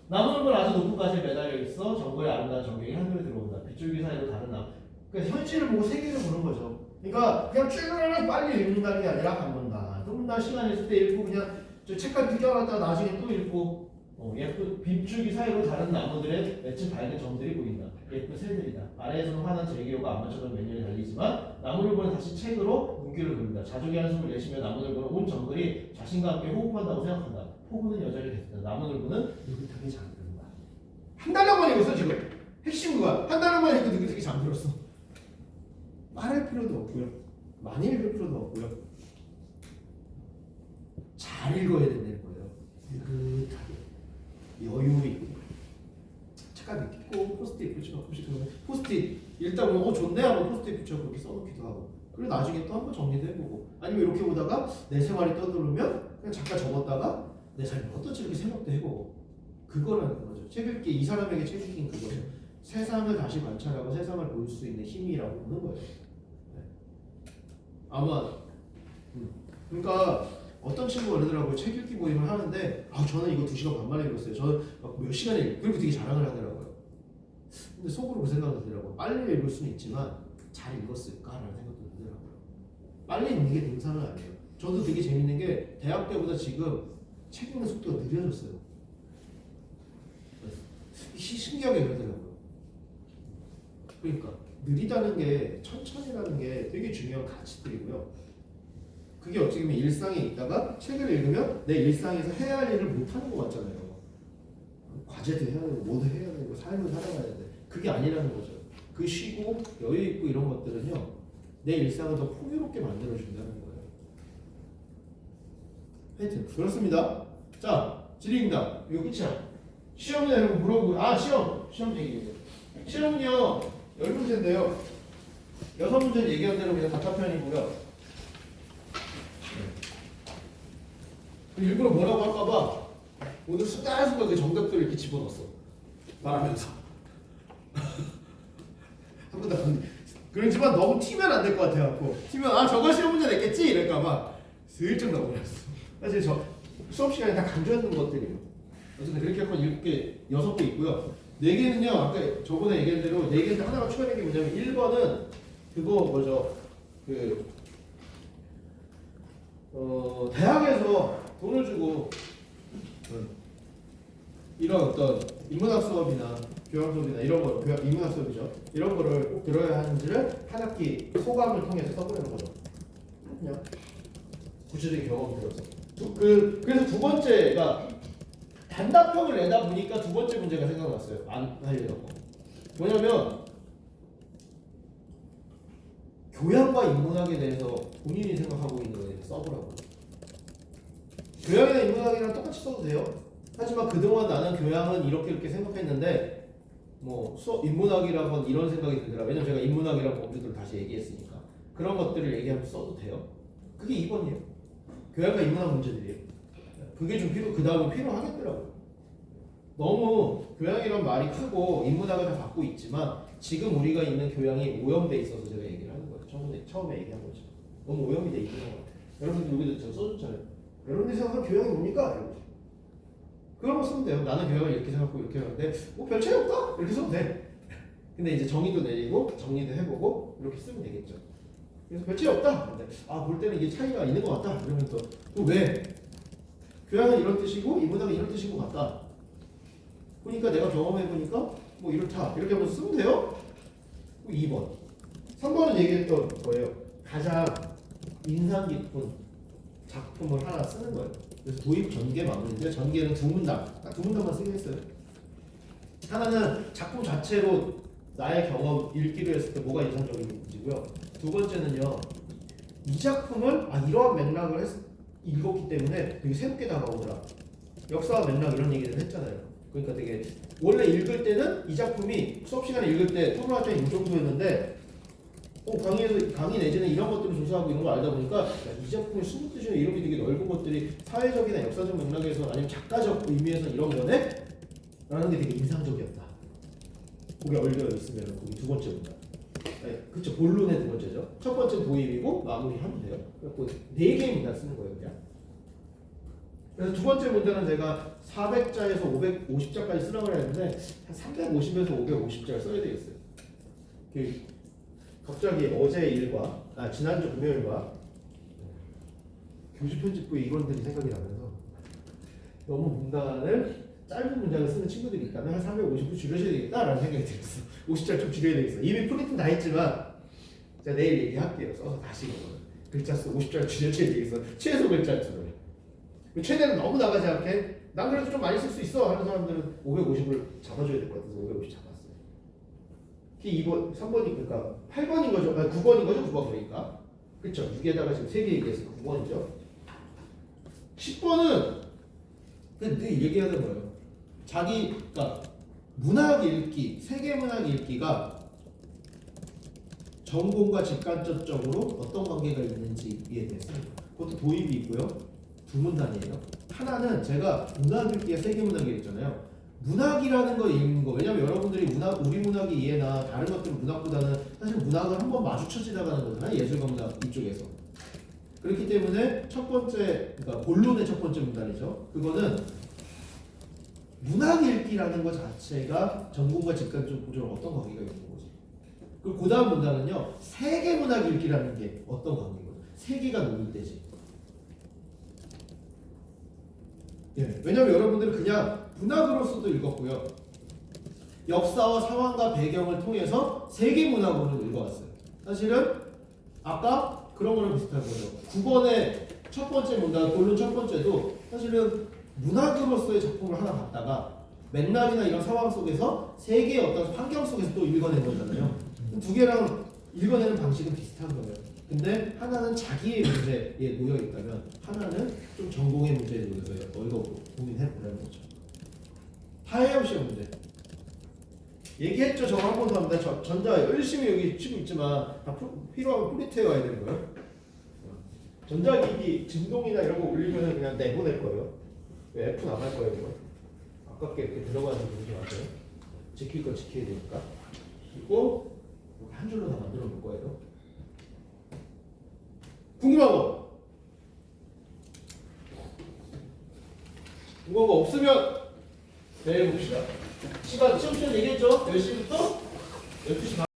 나무늘보는 아주 높은 가지에 매달려 있어. 정거의 아름다운 전경이 하늘에 들어온다. 빗줄기 사이로 다른 나무. 그러니까 현실을 보고 세계를 보는 거죠. 그러니까 그냥 쭉 빨리 읽는다는 게 아니라 한번다. 좀 더 시간 있을 때 읽고 그냥 저 책까지 껴놨다가 나중에 또 읽고. 예쁜 빗줄기 사이로 다른 나무들의 맺힌 밝은 점들이 보인다. 예쁜 새들이다. 아래에서는 환한 제기호가 안맞춰던 매년이 달리지만 나무늘보는 다시 책으로 눈길을 돌린다. 자족의 한숨을 내쉬며 나무늘보는 온 정글이 자신과 함께 호흡한다고 생각한다. 폭우는 여전히 계속된다. 나무늘보는 느긋하게 잠든다. 한 달락만 읽었어 지금. 핵심 그거야. 한 달락만 읽고 느긋하게 잠들었어. 말할 필요도 없고요. 많이 읽을 필요도 없고요. 잘 읽어야 된다는 거예요. 느긋하게. 여유 있고 책까지 읽고 포스트잇 붙여 가끔씩 포스트잇 읽다 보면 좋네 하고 포스트잇 붙여 그렇게 써놓기도 하고 그리고 나중에 또 한번 정리도 해보고 아니면 이렇게 보다가 내 생활이 떠오르면 그냥 잠깐 적었다가 내 삶을 어떻게 이렇게 생각도 해보고 그거라는 거죠. 책 읽기 이 사람에게 책 읽기는 그거죠. 세상을 다시 관찰하고 세상을 볼 수 있는 힘이라고 보는 거예요. 네. 아마 그러니까 어떤 친구가 그러더라고요. 책 읽기 모임을 하는데 저는 이거 2시간 반 만에 읽었어요. 저는 막 몇 시간에 그리고 되게 자랑을 하더라고요. 근데 속으로 그 생각이 들더라고요. 빨리 읽을 수는 있지만 잘 읽었을까라는 생각도 들더라고요. 빨리 읽는 게 등산은 아니에요. 저도 되게 재밌는 게 대학 때보다 지금 책 읽는 속도가 느려졌어요. 신기하게 그러더라고요. 그러니까 느리다는 게 천천히라는 게 되게 중요한 가치들이고요. 그게 어떻게 보면 일상에 있다가 책을 읽으면 내 일상에서 해야 할 일을 못하는 것 같잖아요. 과제도 해야 되고 뭐도 해야 되고 삶을 살아가야 되는데 그게 아니라는 거죠. 그 쉬고 여유 있고 이런 것들은요 내 일상을 더 풍요롭게 만들어준다는 거예요. 하여튼 그렇습니다. 자 질의응답 이거 끝이야. 시험은 여러분 물어보고 시험 얘기해요. 시험은요 10문제인데요 6문제는 얘기한 대로 그냥 답답편이고요. 일부러 뭐라고 할까봐 오늘 순간순간 그 정답들을 이렇게 집어넣었어 말하면서 한 번도 안 그렇지만 너무 튀면 안 될 것 같아갖고 튀면 저거 시험 문제 냈겠지 이럴까봐 슬쩍 넣어버렸어. 사실 저 수업 시간에 다 강조했던 것들이에요. 어쨌든 그렇게 한 7개, 6개 있고요. 4개는요 아까 저번에 얘기한 대로 4개인데 하나가 추가된 게 뭐냐면 1번은 그거 뭐죠 대학에서 돈을 주고 이런 어떤 인문학 수업이나 교양 수업이나 이런 거 인문학 수업이죠. 이런 거를 꼭 들어야 하는지를 한 학기 소감을 통해서 써보는 거죠. 그냥 구체적인 경험을 들어서. 그래서 두 번째가 단답형을 내다 보니까 두 번째 문제가 생각났어요. 안 하려고. 뭐냐면 교양과 인문학에 대해서 본인이 생각하고 있는 거에 대해서 써보라고. 교양이나 인문학이랑 똑같이 써도 돼요. 하지만 그동안 나는 교양은 이렇게 생각했는데 뭐 인문학이라건 이런 생각이 들더라. 왜냐면 제가 인문학이랑 범주들을 다시 얘기했으니까 그런 것들을 얘기하면서 써도 돼요. 그게 2번이에요. 교양과 인문학 문제들이에요. 그게 좀 그 다음에 필요하겠더라고요. 너무 교양이란 말이 크고 인문학을 다 갖고 있지만 지금 우리가 있는 교양이 오염돼 있어서 제가 얘기를 하는 거예요. 처음에 얘기한 거죠. 너무 오염이 돼 있는 것 같아요. 여러분들 여기도 제가 써줬잖아요. 여러분들이 생각하는 교양이 뭡니까? 이러죠. 그런 거 쓰면 돼요. 나는 교양을 이렇게 생각하고 이렇게 하는데 별 차이 없다? 이렇게 써도 돼. 근데 이제 정의도 내리고 정리도 해보고 이렇게 쓰면 되겠죠. 그래서 별 차이 없다. 근데 볼 때는 이게 차이가 있는 것 같다. 이러면서 또 왜? 교양은 이런 뜻이고 인문학은 이런 뜻인 것 같다. 그러니까 내가 경험해보니까 뭐 이렇다. 이렇게 하면서 쓰면 돼요. 2번. 3번은 얘기했던 거예요. 가장 인상 깊은 작품을 하나 쓰는 거예요. 그래서 도입 전개 마무리인데 전개는 2문장. 딱 2문장만 쓰긴 했어요. 하나는 작품 자체로 나의 경험 읽기로 했을 때 뭐가 인상적인지고요. 두 번째는요. 이 작품을 이러한 맥락을 읽었기 때문에 되게 새롭게 다가오더라. 역사와 맥락 이런 얘기를 했잖아요. 그러니까 되게 원래 읽을 때는 이 작품이 수업 시간에 읽을 때 토론할 때는 이 정도였는데 강의 내지는 이런 것들을 조사하고 이런 걸 알다 보니까 이 작품의 숨은 뜻이나 이런 게 되게 넓은 것들이 사회적이나 역사적 맥락에서 아니면 작가적 의미에서 이런 거네? 라는 게 되게 인상적이었다. 그게 얼려 있으면 그게 두 번째 문장. 네, 그쵸. 본론의 두 번째죠. 첫 번째는 도입이고 마무리하면 돼요. 그래서 4개의 문장 쓰는 거예요, 그냥. 그래서 두 번째 문제는 제가 400자에서 550자까지 쓰라고 했는데 한 350에서 550자를 써야 되겠어요. 갑자기 어제 일과 지난주 금요일과 교주 편집부의 이론들이 생각이 나면서 너무 문단을 짧은 문장을 쓰는 친구들이 있다면 한 350부 줄여줘야 되겠다라는 생각이 들었어. 50자 좀 줄여야 되겠어. 이미 프린트는 다 했지만 제가 내일 얘기할게요. 써서 다시 글자 수 50자를 줄여줘야 되겠어. 최소 글자 수를. 최대는 너무 나가지 않게 난 그래도 좀 많이 쓸 수 있어 하는 사람들은 550을 잡아줘야 될 것 같아서 550 잡았어요. 2번, 3번이 그러니까 8번인 거죠. 9번인 거죠. 9번 그러니까. 그쵸. 6에다가 지금 3개 얘기해서 9번이죠. 10번은 늘 얘기하는 거예요. 그러니까 문학 읽기, 세계 문학 읽기가 전공과 직간접적으로 어떤 관계가 있는지에 대해서 그것도 도입이 있고요. 두 문단이에요. 하나는 제가 문학 읽기에 세계 문학이 있잖아요. 문학이라는 거 읽는 거, 왜냐면 여러분들이 우리 문학의 이해나 다른 것들 문학보다는 사실 문학을 한번 마주쳐 지나가는 거잖아요. 예술과 문학 이쪽에서. 그렇기 때문에 첫 번째, 그러니까 본론의 첫 번째 문단이죠. 그거는 문학 읽기라는 것 자체가 전공과 직관적 구조랑 어떤 관계가 있는 거지. 그리고 그 다음 문단은요, 세계 문학 읽기라는 게 어떤 관계인 거죠. 세계가 놓일 때지. 예, 왜냐면 여러분들은 그냥 문학으로서도 읽었고요. 역사와 상황과 배경을 통해서 세계 문학으로 읽어왔어요. 사실은 아까 그런 거랑 비슷한 거죠. 9번의 첫 번째 문단, 본론 첫 번째도 사실은 문학으로서의 작품을 하나 봤다가 맥락이나 이런 상황 속에서 세계의 어떤 환경 속에서 또 읽어낸 거잖아요. 두 개랑 읽어내는 방식은 비슷한 거예요. 근데 하나는 자기의 문제에 놓여 있다면 하나는 좀 전공의 문제에 놓여서 읽어보고 고민해 보라는 거죠. 타해영 씨의 문제. 얘기했죠. 저거 한 번 더 합니다. 전자 열심히 여기 치고 있지만 다 필요하면 프리트에 와야 되는 거예요. 전자기기 진동이나 이런 거 올리면 그냥 내보낼 거예요. F 나갈 거예요. 이거. 아깝게 이렇게 들어가는 분이 맞아요. 지킬 거 지켜야 되니까. 그리고 한 줄로 다 만들어 놓을 거예요. 궁금한 거? 궁금한 거 없으면 내일 봅시다. 시간 시험 시간 얘기했죠? 10시부터 12시 반.